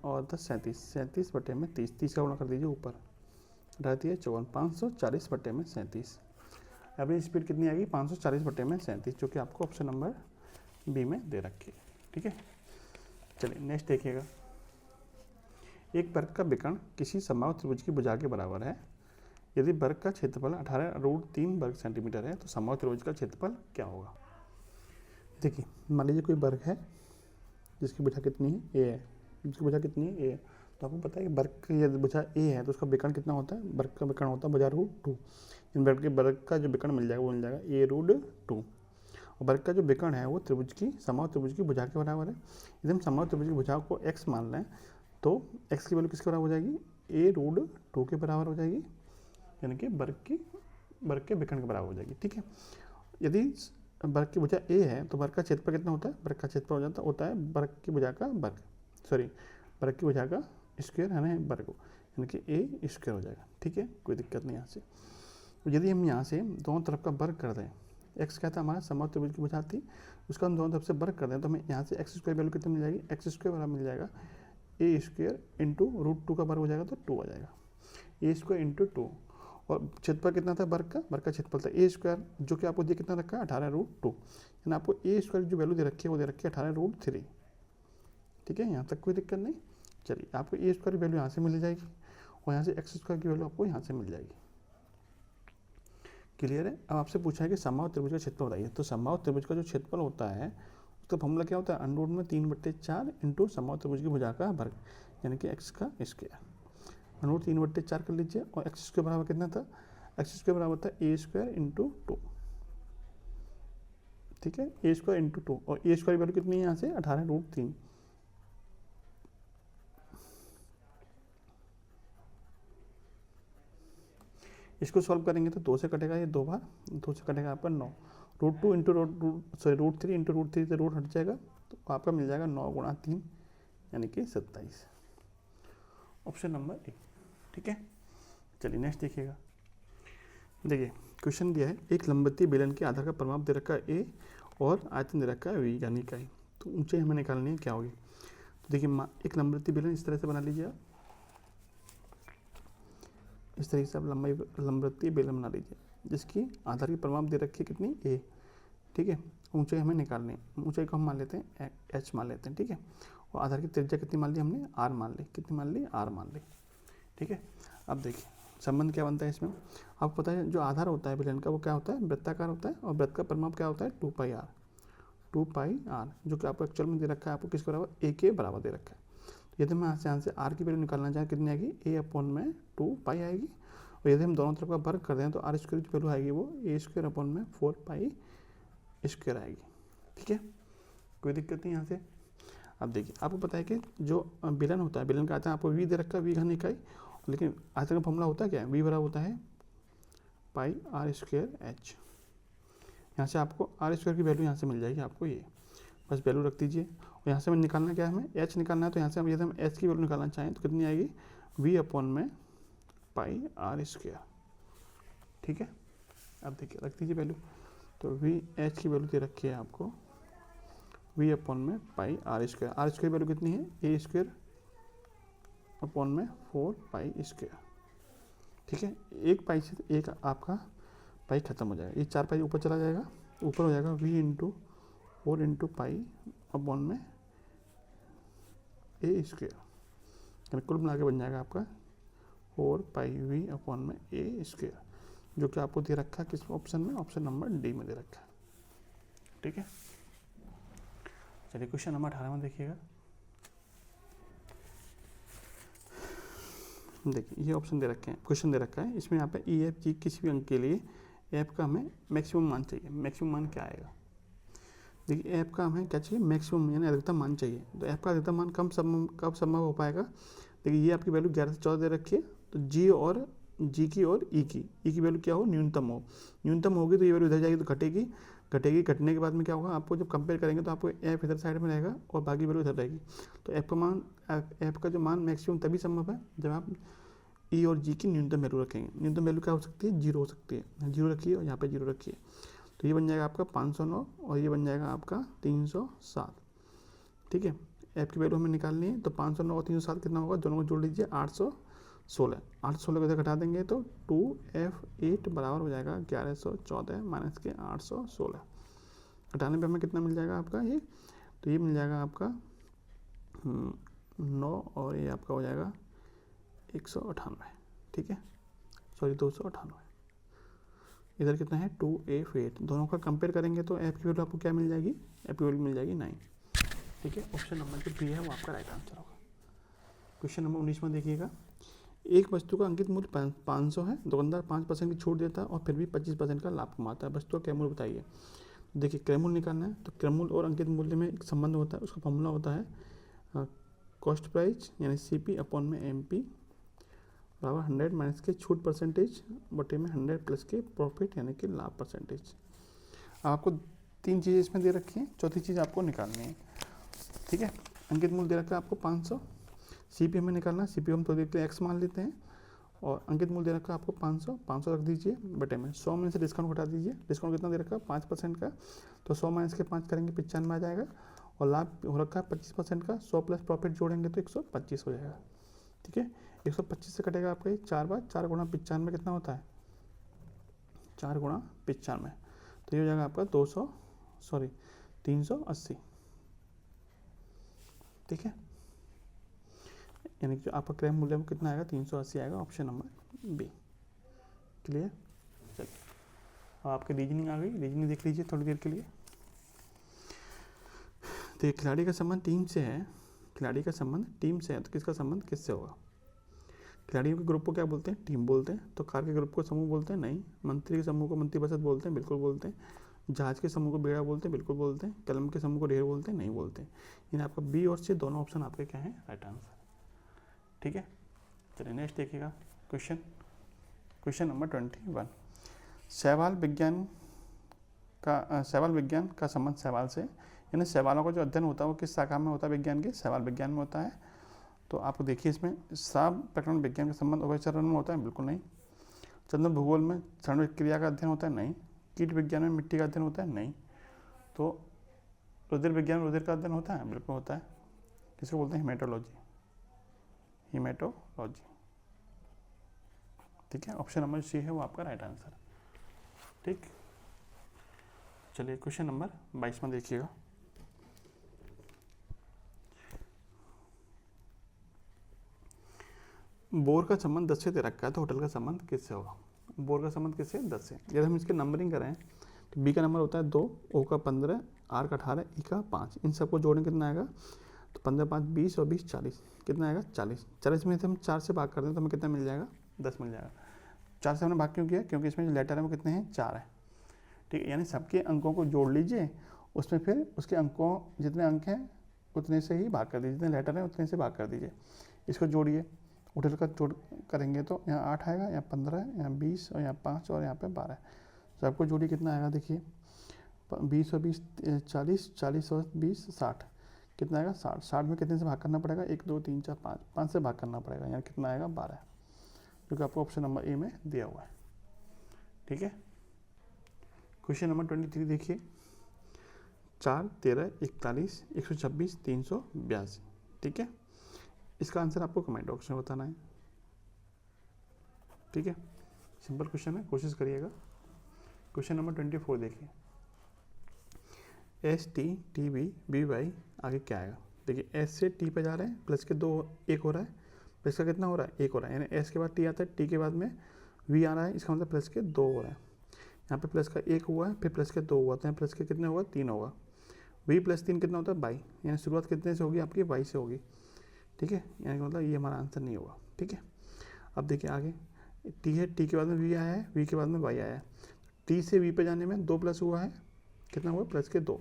Speaker 1: और 10 37, 37 बटे में 30, 30 का गुणा कर दीजिए ऊपर, रहती है 54, 540 बटे में 37। एवरेज स्पीड कितनी आएगी, 540 बटे में 37, जो कि आपको ऑप्शन नंबर बी में दे रखी है, ठीक है। चलिए नेक्स्ट देखिएगा। एक वर्ग का विकर्ण किसी समबाहु त्रिभुज की भुजा के बराबर है। यदि वर्ग का क्षेत्रफल 18√3 वर्ग सेंटीमीटर है तो समबाहु त्रिभुज का क्षेत्रफल क्या होगा। देखिए मान लीजिए कोई वर्ग है जिसकी भुजा कितनी है, ए है, जिसकी भुजा कितनी है, ए है। तो आपको पता है कि वर्ग की यदि भुजा ए है तो उसका विकर्ण कितना होता है, वर्ग का विकर्ण होता है भुजा √2। इन वर्ग का जो विकर्ण मिल जाएगा वो मिल जाएगा a√2, और वर्ग का जो विकर्ण है वो त्रिभुज की समबाहु त्रिभुज की भुजा के बराबर है। यदि हम समबाहु त्रिभुज की भुजा को x मान लें तो x की वैल्यू किसके बराबर हो जाएगी, a√2 के बराबर हो जाएगी, यानी कि वर्ग के विकर्ण के बराबर हो जाएगी, ठीक है। यदि वर्ग की भुजा a है तो वर्ग का क्षेत्रफल कितना होता है, वर्ग का क्षेत्रफल होता है वर्ग की भुजा का वर्ग, वर्ग की भुजा का स्क्वायर है ना, वर्ग, यानी कि a स्क्वायर हो जाएगा, ठीक है, कोई दिक्कत नहीं यहाँ से। यदि हम यहाँ से दोनों तरफ का वर्ग कर दें, x क्या था हमारा समबाहु त्रिभुज की भुजा थी, उसका हम दोनों तरफ से वर्ग कर दें तो हमें यहाँ से x² वैल्यू कितनी मिल जाएगी, x² बराबर मिल जाएगा a² × √2 का वर्ग हो जाएगा तो 2 आ जाएगा, a² × 2। और क्षेत्रफल कितना था वर्ग का क्षेत्रफल था a², जो कि आपको दिया कितना रखा है 18√2, यानी आपको a² जो वैल्यू दे रखी है वो दे रखी है 18√3, ठीक है। यहाँ तक कोई दिक्कत नहीं। चलिए आपको a² वैल्यू यहाँ से मिल जाएगी और यहाँ से x² की वैल्यू आपको यहाँ से मिल जाएगी, क्लियर है। अब आपसे पूछा है कि समबाहु त्रिभुज का क्षेत्रफल बताइए, तो समबाहु त्रिभुज का जो क्षेत्रफल होता है उसका फॉर्मूला क्या होता है, अंडर रूट में 3/4 इंटू समबाहु त्रिभुज की भुजा का वर्ग, यानी कि x का स्क्वायर, अंडर रूट 3/4 कर लीजिए, और x² बराबर कितना था, x² बराबर था a² × 2, ठीक है, a² × 2, और a² वैल्यू कितनी है यहाँ से 18√3। इसको सॉल्व करेंगे तो 2 से कटेगा ये 2 बार, 2 से कटेगा आपका 9, √2 × √3 × √3 से रूट हट जाएगा तो आपका मिल जाएगा 9 × 3 यानी कि 27, ऑप्शन नंबर ए, ठीक है। चलिए नेक्स्ट देखिएगा। देखिए क्वेश्चन दिया है, एक लंबवतीय बेलन के आधार का परिमाप दे रखा है ए और आयतन दे रखा है वी यानी इकाई, तो ऊंचाई हमें निकालनी है क्या होगी। तो देखिए एक लंबवतीय बेलन इस तरह से बना लीजिए आप, इस तरीके से आप लंबवतीय बेलन बना लीजिए जिसकी आधार की परिमाप दे रखी है कितनी a, ठीक है। ऊंचाई हमें निकालनी है, ऊंचाई को हम मान लेते हैं h मान लेते हैं, ठीक है। और आधार की त्रिज्या कितनी मान ली हमने, r मान ली, कितनी मान ली, r मान ली, ठीक है। अब देखिए संबंध क्या बनता है इसमें, आपको पता है जो आधार होता है बेलन का वो क्या होता है, वृत्ताकार होता है, और वृत्त का परिमाप क्या होता है 2πr, जो कि आपको एक्चुअल में दे रखा है, आपको किसके बराबर, a के बराबर दे रखा है। यदि मैं यहाँ से r की वैल्यू निकालना चाहें कितनी आएगी, a/2π आएगी, और यदि हम दोनों तरफ का वर्ग कर दें तो r² की वैल्यू आएगी वो a²/4π² आएगी, ठीक है, कोई दिक्कत नहीं यहाँ से। अब देखिए आपको पता है कि जो बेलन होता है, बेलन का आयतन आपको v दे रखा है, v घन इकाई, लेकिन आयतन का फॉर्मूला होता है क्या है, v बराबर होता है πr²h। यहाँ से आपको r² की वैल्यू यहाँ से मिल जाएगी आपको, ये बस वैल्यू रख दीजिए। और यहाँ से हमें निकालना क्या है, हमें h निकालना है, तो यहाँ से यदि हम h की वैल्यू निकालना चाहें तो कितनी आएगी, v/πr², ठीक है। अब देखिए रख दीजिए वैल्यू, तो वी एच की वैल्यू दे रखी है आपको वी अपॉन में पाई आर स्क्वायर वैल्यू कितनी है ए स्क्वायर अपॉन में 4 पाई स्क्वायर। ठीक है, एक पाई से एक आपका पाई खत्म हो जाएगा, ये 4 पाई ऊपर चला जाएगा, ऊपर हो जाएगा V into 4 into pi upon में ए स्क्वायर, यानी कुल मिला के बन जाएगा आपका 4 पाई वी अपॉन में ए स्क्वायर, जो कि आपको दे रखा है किस ऑप्शन में, ऑप्शन नंबर डी में दे रखा है। ठीक है, चलिए क्वेश्चन नंबर 18 में देखिएगा। देखिए ये ऑप्शन दे रखे हैं, क्वेश्चन दे रखा है, इसमें यहाँ पे ई एफ जी किसी भी अंक के लिए ऐप का हमें मैक्सिमम मान चाहिए। मैक्सिमम मान क्या आएगा, देखिए ऐप का हमें क्या चाहिए, मैक्सिमम यानी अधिकतम मान चाहिए। तो ऐप का अधिकतम मान कब संभव हो पाएगा, देखिए ये आपकी वैल्यू 11 से 14 दे रखी है, तो जी और जी की और ई की वैल्यू क्या हो, न्यूनतम हो। न्यूनतम होगी तो ये वैल्यू इधर जाएगी तो घटेगी, घटने के बाद में क्या होगा, आपको जब कंपेयर करेंगे तो आपको ऐप इधर साइड में रहेगा और बाकी वैल्यू इधर रहेगी। तो ऐप का जो मान मैक्सिमम तभी संभव है जब आप ई और जी की न्यूनतम वैल्यू रखेंगे। न्यूनतम वैल्यू क्या हो सकती है, 0 हो सकती है, 0 रखिए और यहाँ पे 0 रखिए, तो ये बन जाएगा आपका 509 और ये बन जाएगा आपका 307। ठीक है, ऐप की वैल्यू हमें निकालनी है, तो 509 और 307 कितना होगा, दोनों को जोड़ लीजिए 816। 816 को इधर घटा देंगे तो 2F8 बराबर हो जाएगा 1114 माइनस के 816। घटाने पे हमें कितना मिल जाएगा आपका ये, तो ये मिल जाएगा आपका 9 और ये आपका हो जाएगा 198। ठीक है, सॉरी 298। इधर कितना है 2F8, दोनों का कंपेयर करेंगे तो ऐप की वैल्यू आपको क्या मिल जाएगी, ऐप की वैल्यू मिल जाएगी 9। ठीक है, ऑप्शन नंबर जो बी है वो आपका राइट आंसर होगा। क्वेश्चन नंबर 19 में देखिएगा, एक वस्तु का अंकित मूल्य 500 है, दुकानदार 5% की छूट देता है और फिर भी 25% का लाभ कमाता है, वस्तु का क्रय मूल्य बताइए। देखिए क्रय मूल्य निकालना है, तो क्रय मूल्य और अंकित मूल्य में एक संबंध होता है, उसका फॉर्मूला होता है कॉस्ट प्राइस यानी CP अपॉन में MP बराबर 100 माइनस के छूट परसेंटेज बटे में 100 प्लस के प्रॉफिट यानी कि लाभ परसेंटेज। आपको 3 चीज़ें इसमें दे रखी हैं, चौथी चीज़ आपको निकालनी है। ठीक है, अंकित मूल्य दे रखा है आपको 500, CP हमें निकालना है, CP हम तो देखते हैं x मान लेते हैं, और अंकित मूल्य दे रखा है आपको 500 रख दीजिए बटे में 100 में से डिस्काउंट घटा दीजिए। डिस्काउंट कितना दे रखा है 5% का, तो 100 माइनस के 5 करेंगे 95 आ जाएगा, और लाभ हो रखा है 25% का, 100 प्लस प्रॉफिट जोड़ेंगे तो 125 हो जाएगा। ठीक है, 125 से कटेगा आपका ये 4 बार, 4 गुणा 95 कितना होता है, 4 गुणा 95, तो ये हो जाएगा आपका 380। ठीक है, यानी कि आपका क्रय मूल्य में कितना आएगा 380 आएगा, ऑप्शन नंबर बी। क्लियर, चलिए अब आपकी रीजनिंग आ गई, रीजनिंग देख लीजिए थोड़ी देर के लिए। तो खिलाड़ी का संबंध टीम से है, खिलाड़ी का संबंध टीम से है, तो किसका संबंध किससे होगा, खिलाड़ियों के ग्रुप को क्या बोलते हैं, टीम बोलते हैं। तो कार के ग्रुप को समूह बोलते हैं, नहीं। मंत्री के समूह को मंत्री परिषद बोलते हैं, बिल्कुल बोलते हैं। जहाज के समूह को बेड़ा बोलते हैं, बिल्कुल बोलते हैं। कलम के समूह को ढेर बोलते हैं, नहीं बोलते हैं। यानी आपका बी और सी दोनों ऑप्शन आपके क्या हैं, राइट आंसर। ठीक है, चलिए नेक्स्ट देखिएगा क्वेश्चन नंबर 21। शैवाल विज्ञान का संबंध शैवाल से, यानी शैवालों का जो अध्ययन होता है वो किस शाखा में होता है, विज्ञान के शैवाल विज्ञान में होता है। तो आपको देखिए इसमें श्राव प्रकरण विज्ञान का संबंध उभयचरण में होता है, बिल्कुल नहीं। चंद्र भूगोल में क्षण क्रिया का अध्ययन होता है, नहीं। कीट विज्ञान में मिट्टी का अध्ययन होता है, नहीं। तो रुधिर विज्ञान में रुधिर का अध्ययन होता है, बिल्कुल होता है। किसको बोलते हैं, हीमेटोलॉजी। ठीक है, ऑप्शन नंबर सी है वो आपका राइट आंसर। ठीक, चलिए क्वेश्चन नंबर 22 में देखिएगा। बोर का संबंध 10 से दे रखा है, तो होटल का संबंध किससे होगा, बोर का संबंध किससे, 10 से। यदि हम इसके नंबरिंग करें तो बी का नंबर होता है 2, ओ का 15, आर का 18, ई का 5। इन सबको जोड़ने कितना आएगा, तो 15 5 20 और 20 40, कितना आएगा 40। 40 में से हम 4 से भाग कर दें तो हमें कितना मिल जाएगा, 10 मिल जाएगा। 4 से हमने भाग क्यों किया, क्योंकि इसमें जो लेटर है वो कितने हैं, 4 है। ठीक है, यानी सबके अंकों को जोड़ लीजिए, उसमें फिर उसके अंकों जितने अंक हैं उतने से ही भाग कर दीजिए, जितने लेटर हैं उतने से भाग कर दीजिए। इसको जोड़िए, होटल का जोड़ करेंगे तो यहाँ 8 आएगा, यहाँ 15, यहाँ 20 और यहाँ 5 और यहाँ पे 12। सबको जोड़िए कितना आएगा, देखिए 20 और 20 40, 40 और 20 60, कितना आएगा 60। 60 में कितने से भाग करना पड़ेगा, 1 2 3 4 5, 5 से भाग करना पड़ेगा, यहाँ कितना आएगा 12, जो कि आपको ऑप्शन नंबर ए में दिया हुआ है। ठीक है, क्वेश्चन नंबर 23 देखिए, 4, 13, 41, 126, 382। ठीक है, इसका आंसर आपको कमेंट बॉक्स में बताना है। ठीक है, सिंपल क्वेश्चन है, कोशिश करिएगा। क्वेश्चन नंबर 24 देखिए, S T T B B Y, आगे क्या आएगा? देखिए एस से टी पे जा रहे हैं, प्लस के 2 1 हो रहा है, प्लस का कितना हो रहा है? 1 हो रहा है, यानी एस के बाद टी आता है, टी के बाद में वी आ रहा है, इसका मतलब प्लस के 2 हो रहा है। यहाँ पे प्लस का 1 हुआ है, फिर प्लस के 2 हुआ, तो यहाँ प्लस के कितने होगा? 3 होगा। वी प्लस 3 कितना होता है? 22, यानी शुरुआत कितने से होगी आपकी? 22 से होगी। ठीक है, यानी मतलब ये हमारा आंसर नहीं होगा। ठीक है, अब देखिए आगे, टी है, टी के बाद में वी आया है, वी के बाद में वाई आया है, टी से वी पे जाने में 2 प्लस हुआ है, कितना हुआ? प्लस के 2,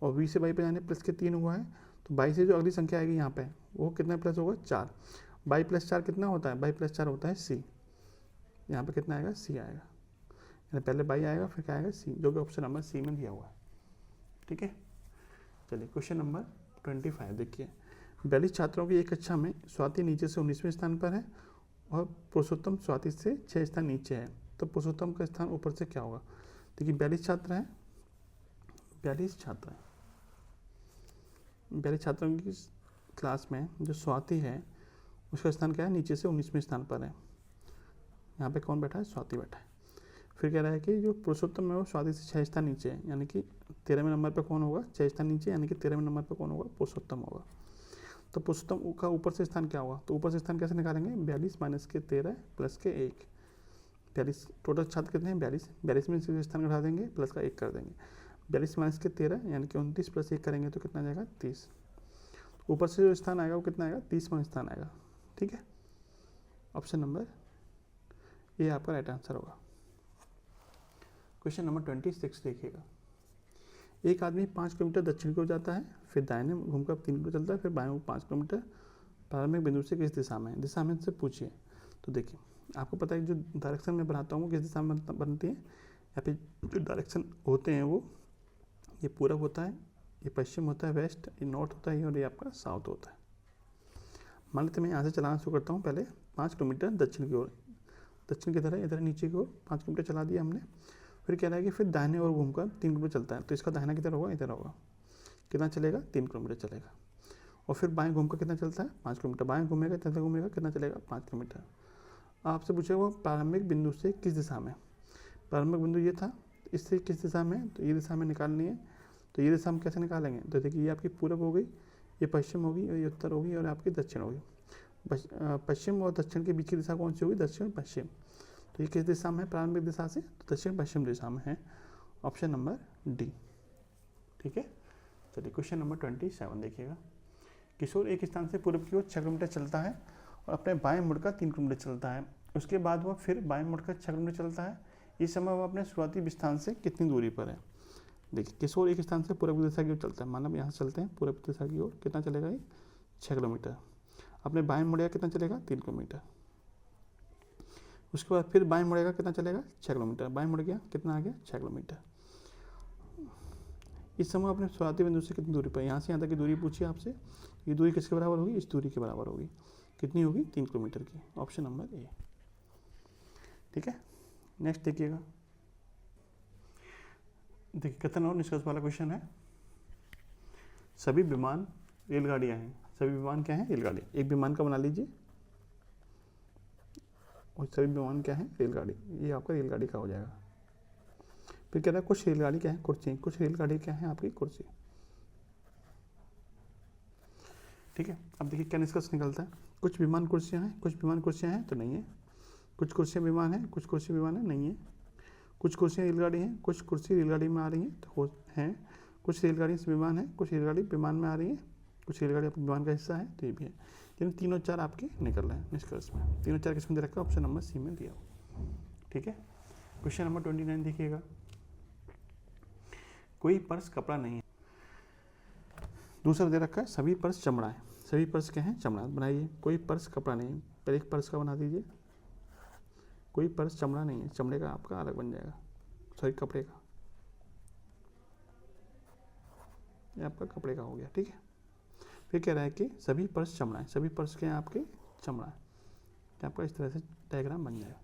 Speaker 1: और वी से वाई पे जाने प्लस के 3 हुआ है, तो 22 से जो अगली संख्या आएगी यहाँ पे वो कितना प्लस होगा? 4। 22 + 4 कितना होता है? 22 + 4 होता है सी। यहाँ पे कितना आएगा? सी आएगा, यानी पहले 22 आएगा फिर क्या आएगा? सी, जो कि ऑप्शन नंबर सी में दिया हुआ है। ठीक है, चलिए क्वेश्चन नंबर 25 देखिए, 42 छात्रों की एक कक्षा में स्वाति नीचे से 19वें स्थान पर है और पुरुषोत्तम स्वाति से 6 स्थान नीचे है, तो पुरुषोत्तम का स्थान ऊपर से क्या होगा? देखिए 42 छात्र हैं, 42 छात्र हैं, 42 छात्रों की क्लास में जो स्वाति है उसका स्थान क्या है? नीचे से 19वें स्थान पर है। यहाँ पे कौन बैठा है? स्वाति बैठा है। फिर कह रहा है कि जो पुरुषोत्तम है वो स्वाति से 6 स्थान नीचे है, यानी कि 13वें नंबर पर कौन होगा? 6 स्थान नीचे, यानी कि 13वें नंबर पर कौन होगा? पुरुषोत्तम होगा। तो पुरुषोत्तम का ऊपर से स्थान क्या होगा? तो ऊपर से स्थान कैसे निकालेंगे? 42 - के 13 प्लस के 1, 42 टोटल छात्र कितने हैं? 42, 42 में से स्थान घटा देंगे, प्लस का 1 कर देंगे, 42 - के 13 यानी कि 29 प्लस 1 करेंगे तो कितना जाएगा? 30। ऊपर से जो स्थान आएगा वो कितना आएगा? 30वां स्थान आएगा। ठीक है, ऑप्शन नंबर ये आपका राइट आंसर होगा। क्वेश्चन नंबर 26 देखिएगा, एक आदमी 5 किलोमीटर दक्षिण की ओर जाता है, फिर दाहिने घूमकर 3 किलोमीटर चलता है, फिर बाएं 5 किलोमीटर, प्रारंभिक बिंदु से किस दिशा में है? दिशा में से पूछिए। तो देखिए आपको पता है जो डायरेक्शन में बनाता हूँ वो किस दिशा में बनती है? यहाँ पे जो डायरेक्शन होते हैं वो ये पूरब होता है, ये पश्चिम होता है, वेस्ट, ये नॉर्थ होता है, और ये आपका साउथ होता है। मान लेते मैं यहाँ से चलाना शुरू करता हूँ, पहले 5 किलोमीटर दक्षिण की ओर, दक्षिण की तरह इधर नीचे की ओर 5 किलोमीटर चला दिया हमने। फिर कह रहा है कि फिर दाहिने ओर घूमकर 3 किलोमीटर चलता है, तो इसका दाहिना किधर होगा? इधर होगा। कितना चलेगा? 3 किलोमीटर चलेगा। और फिर बाएं घूमकर कितना चलता है? 5 किलोमीटर। बाएं घूमेगा, कितना घूमेगा, कितना चलेगा? 5 किलोमीटर। आपसे पूछेगा वो प्रारंभिक बिंदु से किस दिशा में? प्रारंभिक बिंदु ये था, इससे किस दिशा में? तो ये दिशा में निकालनी है। तो ये दिशा हम कैसे निकालेंगे? तो देखिए ये आपकी पूरब हो गई, ये पश्चिम होगी, और ये उत्तर होगी, और आपकी दक्षिण होगी। पश्चिम और दक्षिण के बीच की दिशा कौन सी होगी? दक्षिण पश्चिम। तो ये किस दिशा में है? प्रारंभिक दिशा से, तो दक्षिण पश्चिम दिशा में है, ऑप्शन नंबर डी। ठीक है, चलिए क्वेश्चन नंबर 27 देखिएगा, किशोर एक स्थान से पूर्व की ओर 6 किलोमीटर चलता है और अपने बाएं मुड़कर 3 किलोमीटर चलता है। उसके बाद वह फिर बाएं मुड़कर 6 किलोमीटर चलता है। इस समय वह अपने शुरुआती स्थान से कितनी दूरी पर है? देखिए किशोर एक स्थान से पूर्व दिशा की ओर चलता है, माना यहाँ से चलते हैं पूर्व दिशा की ओर, कितना चलेगा? ये 6 किलोमीटर। अपने बाएं मुड़ेगा, कितना चलेगा? 3 किलोमीटर। उसके बाद फिर बाएं मुड़ेगा, कितना चलेगा? 6 किलोमीटर। बाएं मुड़ गया, कितना आ गया? 6 किलोमीटर। इस समय अपने शुरुआती बिंदु से कितनी दूरी पर? यहाँ से यहाँ तक की दूरी पूछी आपसे, ये दूरी किसके बराबर होगी? इस दूरी के बराबर होगी। कितनी होगी? 3 किलोमीटर की, ऑप्शन नंबर ए। ठीक है, नेक्स्ट देखिएगा, देखिए कथन और निष्कर्ष वाला क्वेश्चन है, सभी विमान रेलगाड़ियाँ हैं। सभी विमान क्या हैं? रेलगाड़ी। एक विमान का बना लीजिए, और सभी विमान क्या है? रेलगाड़ी। ये आपका रेलगाड़ी का हो जाएगा। फिर कह रहा है कुछ रेलगाड़ी क्या है? कुर्सी। कुछ रेलगाड़ी क्या है? आपकी कुर्सी। ठीक है, अब देखिए क्या निष्कर्ष निकलता है, कुछ विमान कुर्सियाँ हैं, कुछ विमान कुर्सियाँ हैं तो नहीं है, कुछ कुर्सियाँ विमान हैं, कुछ कुर्सी विमान है नहीं है, कुछ कुर्सियाँ रेलगाड़ी हैं, कुछ कुर्सी रेलगाड़ी में आ रही हैं तो हैं, कुछ रेलगाड़ी से विमान है, कुछ रेलगाड़ी विमान में आ रही है, कुछ रेलगाड़ी आपके विमान का हिस्सा है, तो ये भी है। यानी 3 और 4 आपके निकल रहे हैं निष्कर्ष में। 3 और 4 किसमें दे रखा है? ऑप्शन नंबर सी में दिया हो। ठीक है, क्वेश्चन नंबर 29 देखिएगा, कोई पर्स कपड़ा नहीं है। दूसरा दे रखा है सभी पर्स चमड़ा है। सभी पर्स क्या है? चमड़ा। बनाइए, कोई पर्स कपड़ा नहीं है, पहले एक पर्स का बना दीजिए। कोई पर्स चमड़ा नहीं है, चमड़े का आपका अलग बन जाएगा, सॉरी कपड़े का, ये आपका कपड़े का हो गया। ठीक है, फिर कह रहा है कि सभी पर्स चमड़ा है। सभी पर्स के हैं आपके चमड़ा है, तो आपका इस तरह से डायग्राम बन जाएगा।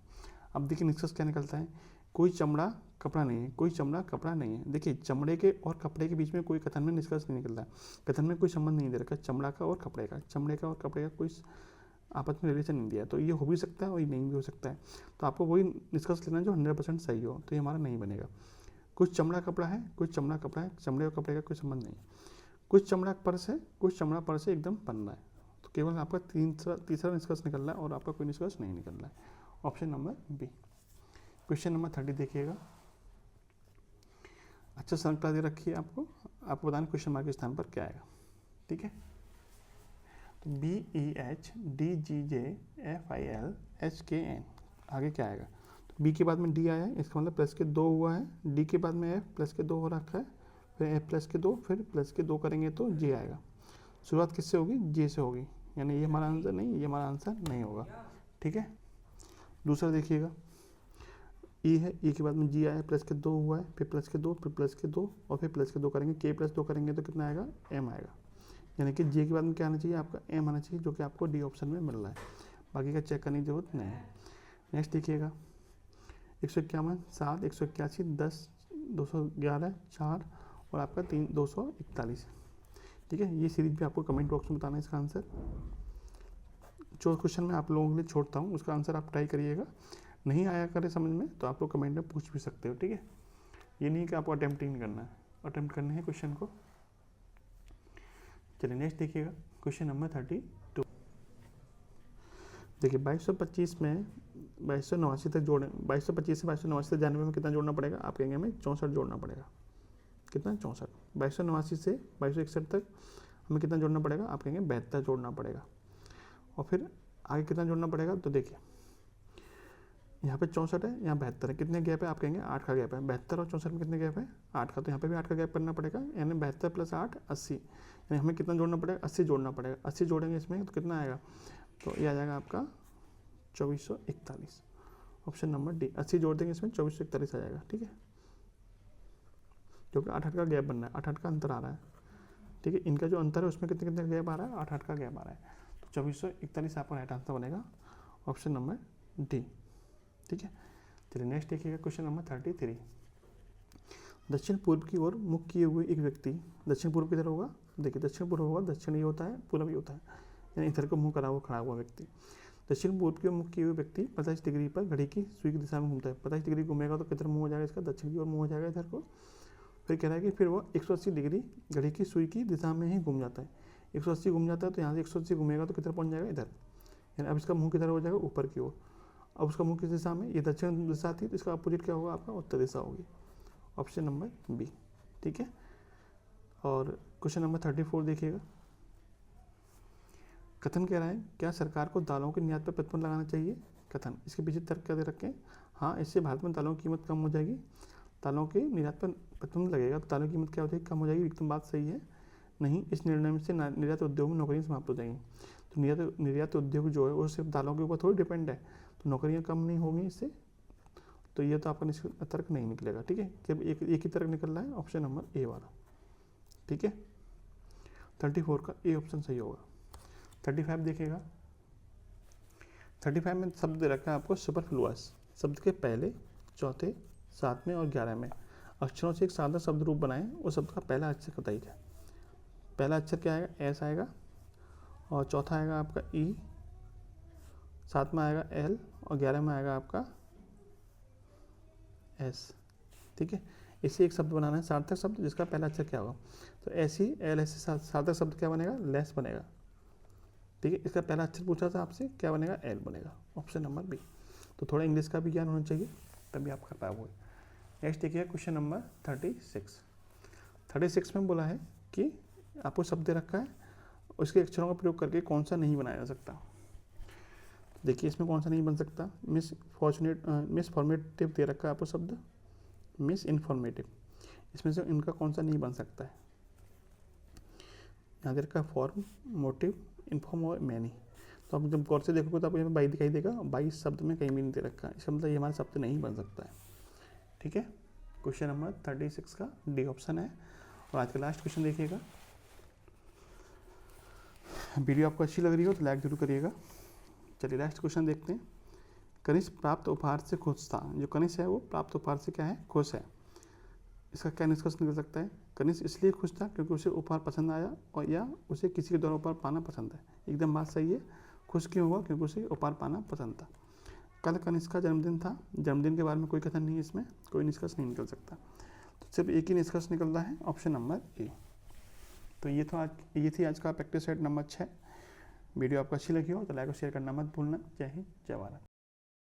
Speaker 1: अब देखिए निष्कर्ष क्या निकलता है, कोई चमड़ा कपड़ा नहीं है, कोई चमड़ा कपड़ा नहीं है। देखिए चमड़े के और कपड़े के बीच में कोई कथन में निष्कर्ष नहीं निकलता है, कथन में कोई संबंध नहीं दे रखा चमड़ा का और कपड़े का, चमड़े का और कपड़े का कोई आपस में रिलेशन नहीं दिया, तो ये हो भी सकता है और ये नहीं भी हो सकता है। तो आपको वही निष्कर्ष लेना जो 100% सही हो, तो ये हमारा नहीं बनेगा। कुछ चमड़ा कपड़ा है, कुछ चमड़ा कपड़ा है, चमड़े और कपड़े का कोई संबंध नहीं है। कुछ चमड़ा पर्स है, कुछ चमड़ा पर्स है एकदम पन्ना है। तो केवल आपका तीसरा निष्कर्ष निकल रहा है और आपका कोई निष्कर्ष नहीं निकल रहा है। Option number B. Question number 30 देखिएगा। अच्छा श्रृंखला दे रखी है आपको बताना क्वेश्चन मार्क के स्थान पर क्या आएगा। ठीक है, तो BEHDGJFILHKN आगे क्या आएगा। तो बी के बाद में डी आया है, इसका मतलब प्लस के 2 हुआ है। डी के बाद में एफ प्लस के 2 हो रखा है, फिर एफ प्लस के 2, फिर प्लस के 2 करेंगे तो जे आएगा। शुरुआत किससे होगी, जे से होगी, यानी ये हमारा आंसर नहीं, ये हमारा आंसर नहीं होगा। ठीक है, दूसरा देखिएगा, ई है, ई के बाद में जी आया, प्लस के 2 हुआ है, फिर प्लस के 2, फिर प्लस के 2 और फिर प्लस के 2 करेंगे, के प्लस 2 करेंगे तो कितना आएगा, एम आएगा। यानी कि जे के बाद में क्या आना चाहिए आपका, एम आना चाहिए, जो कि आपको डी ऑप्शन में मिल रहा है। बाकी का चेक करने की जरूरत नहीं है। नेक्स्ट देखिएगा, 151, 7, 181, 10, 211, 4 और आपका 241। ठीक है, ये सीरीज भी आपको कमेंट बॉक्स में बताना है इसका आंसर। जो क्वेश्चन मैं आप लोगों के लिए छोड़ता हूँ उसका आंसर आप ट्राई करिएगा, नहीं आया करे समझ में तो आप लोग कमेंट में पूछ भी सकते हो। ठीक है, ये नहीं कि आपको अटेम्प्टिंग नहीं करना है, अटेम्प्ट करने हैं क्वेश्चन को। चलिए नेक्स्ट देखिएगा, क्वेश्चन नंबर 32। देखिए 2225 में 2289 तक जोड़े, 2225 से 2289 तक जाने में कितना जोड़ना पड़ेगा, आप कहेंगे हमें 64 जोड़ना पड़ेगा। कितना, 64। 2289 से 2261 तक हमें कितना जोड़ना पड़ेगा, आप कहेंगे 72 जोड़ना पड़ेगा। और फिर आगे कितना जोड़ना पड़ेगा, तो देखिए यहाँ पे 64 है, यहाँ 72 है, कितने गैप है, आप कहेंगे 8 का गैप है। 72 और 64 में कितने गैप है, 8 का, तो यहाँ पे भी 8 का गैप करना पड़ेगा, यानी 72 + 8 80, यानी हमें कितना जोड़ना पड़ेगा, 80 जोड़ना पड़ेगा। 80 जोड़ेंगे इसमें तो कितना आएगा, तो ये आ जाएगा आपका 2441। ऑप्शन नंबर डी, 80 जोड़ देंगे इसमें 2441 आ जाएगा। ठीक है, क्योंकि 8 का गैप बनना है, 8 का अंतर आ रहा है। ठीक है, इनका जो अंतर है उसमें कितने कितने गैप आ रहा है, 8 का गैप आ रहा है, तो 2441 आपका राइट आंसर बनेगा, ऑप्शन नंबर डी। ठीक है, चलिए नेक्स्ट देखिएगा, क्वेश्चन नंबर 33। दक्षिण पूर्व की ओर मुख किए हुए एक व्यक्ति, दक्षिण पूर्व किधर होगा, देखिए दक्षिण पूर्व होगा, दक्षिण ये होता है, पूर्व ही होता है, यानी इधर को मुँह करा हुआ खड़ा हुआ व्यक्ति। दक्षिण पूर्व की ओर मुख किए हुए व्यक्ति 25 डिग्री पर घड़ी की सुई की दिशा में घूमता है। 25 डिग्री घूमेगा तो किधर मुँह हो जाएगा इसका, दक्षिण की ओर मुँह हो जाएगा इधर को। फिर कह रहा है कि फिर वो 180 डिग्री घड़ी की सुई की दिशा में ही घूम जाता है। 180 घूम जाता है तो यहाँ से 180 घूमेगा तो किधर पहुँच जाएगा, इधर, यानी अब इसका मुँह किधर हो जाएगा, ऊपर की ओर। अब उसका मुँह किस दिशा में, ये दक्षिण दिशा थी तो इसका अपोजिट क्या होगा आपका, उत्तर दिशा होगी। Option number B. ठीक है, और क्वेश्चन नंबर 34 देखिएगा। कथन कह रहा है, क्या सरकार को दालों के निर्यात पर प्रतिबंध लगाना चाहिए। कथन, इसके पीछे तर्क क्या दे रखे हैं, हाँ इससे भारत में दालों की कीमत कम हो जाएगी, दालों के निर्यात पर प्रतिबंध लगेगा तो दालों की कीमत क्या हो जाएगी, कम हो जाएगी। एकदम बात सही है। नहीं, इस निर्णय से निर्यात उद्योग में नौकरियाँ समाप्त हो जाएंगी। तो निर्यात उद्योग जो है वो सिर्फ दालों के ऊपर थोड़ी डिपेंड है, तो नौकरियां कम नहीं होंगी इससे, तो ये तो आपका तर्क नहीं निकलेगा। ठीक है, केवल एक ही तर्क निकल रहा है, ऑप्शन नंबर ए वाला। ठीक है, 34 का ए ऑप्शन सही होगा। 35 देखिएगा। 35 में शब्द दे रखा है आपको सुपरफ्लुअस, शब्द के पहले, चौथे, 7वें और 11वें अक्षरों से एक सादा शब्द रूप बनाएं और शब्द का पहला अक्षर बताइए। पहला अक्षर क्या आएगा, एस आएगा, और चौथा आएगा आपका ई, 7वां आएगा एल और 11वां आएगा आपका एस। ठीक है, इसे एक शब्द बनाना है, सार्थक शब्द जिसका पहला अक्षर क्या होगा, तो ऐसी एल ऐसे सार्थक शब्द क्या बनेगा, लेस बनेगा। ठीक है, इसका पहला अक्षर पूछा था आपसे, क्या बनेगा, एल बनेगा। Option number B. तो थोड़ा इंग्लिश का भी ज्ञान होना चाहिए तभी आप कर पाओगे। नेक्स्ट देखिए, क्वेश्चन नंबर 36 में बोला है कि आपको शब्द दे रखा है, उसके अक्षरों का प्रयोग करके कौन सा नहीं बनाया जा सकता। देखिए इसमें कौन सा नहीं बन सकता, मिसफॉर्मेटिव दे रखा है आपको शब्द, मिस इन्फॉर्मेटिव, इसमें से इनका कौन सा नहीं बन सकता है। यहाँ दे रखा है फॉर्म, मोटिव, इन्फॉर्म और मैनी, तो आप जब गौर से देखोगे तो आपको यहाँ बाई दिखाई देगा, 22 शब्द में कहीं भी नहीं दे रखा है, इसका मतलब ये हमारा शब्द नहीं बन सकता है। ठीक है, क्वेश्चन नंबर 36 का डी ऑप्शन है। और आज का लास्ट क्वेश्चन देखिएगा। वीडियो आपको अच्छी लग रही हो तो लाइक जरूर करिएगा। चलिए लास्ट क्वेश्चन देखते हैं। कनिष्क प्राप्त उपहार से खुश था। जो कनिष्क है वो प्राप्त उपहार से क्या है, खुश है। इसका क्या निष्कर्ष निकल सकता है, कनिष्क इसलिए खुश था क्योंकि उसे उपहार पसंद आया और या उसे किसी के द्वारा उपहार पाना पसंद है। एकदम बात सही है। खुश क्यों हुआ, क्योंकि उसे उपहार पाना पसंद था। कल कनिष्क का जन्मदिन था। जन्मदिन के बारे में कोई कथन नहीं है, इसमें कोई निष्कर्ष नहीं निकल सकता। तो सिर्फ एक ही निष्कर्ष निकलता है, ऑप्शन नंबर ए। तो ये थी आज का प्रैक्टिस सेट नंबर 6। वीडियो आपको अच्छी लगी हो तो लाइक और शेयर करना मत भूलना। जय हिंद, जय भारत।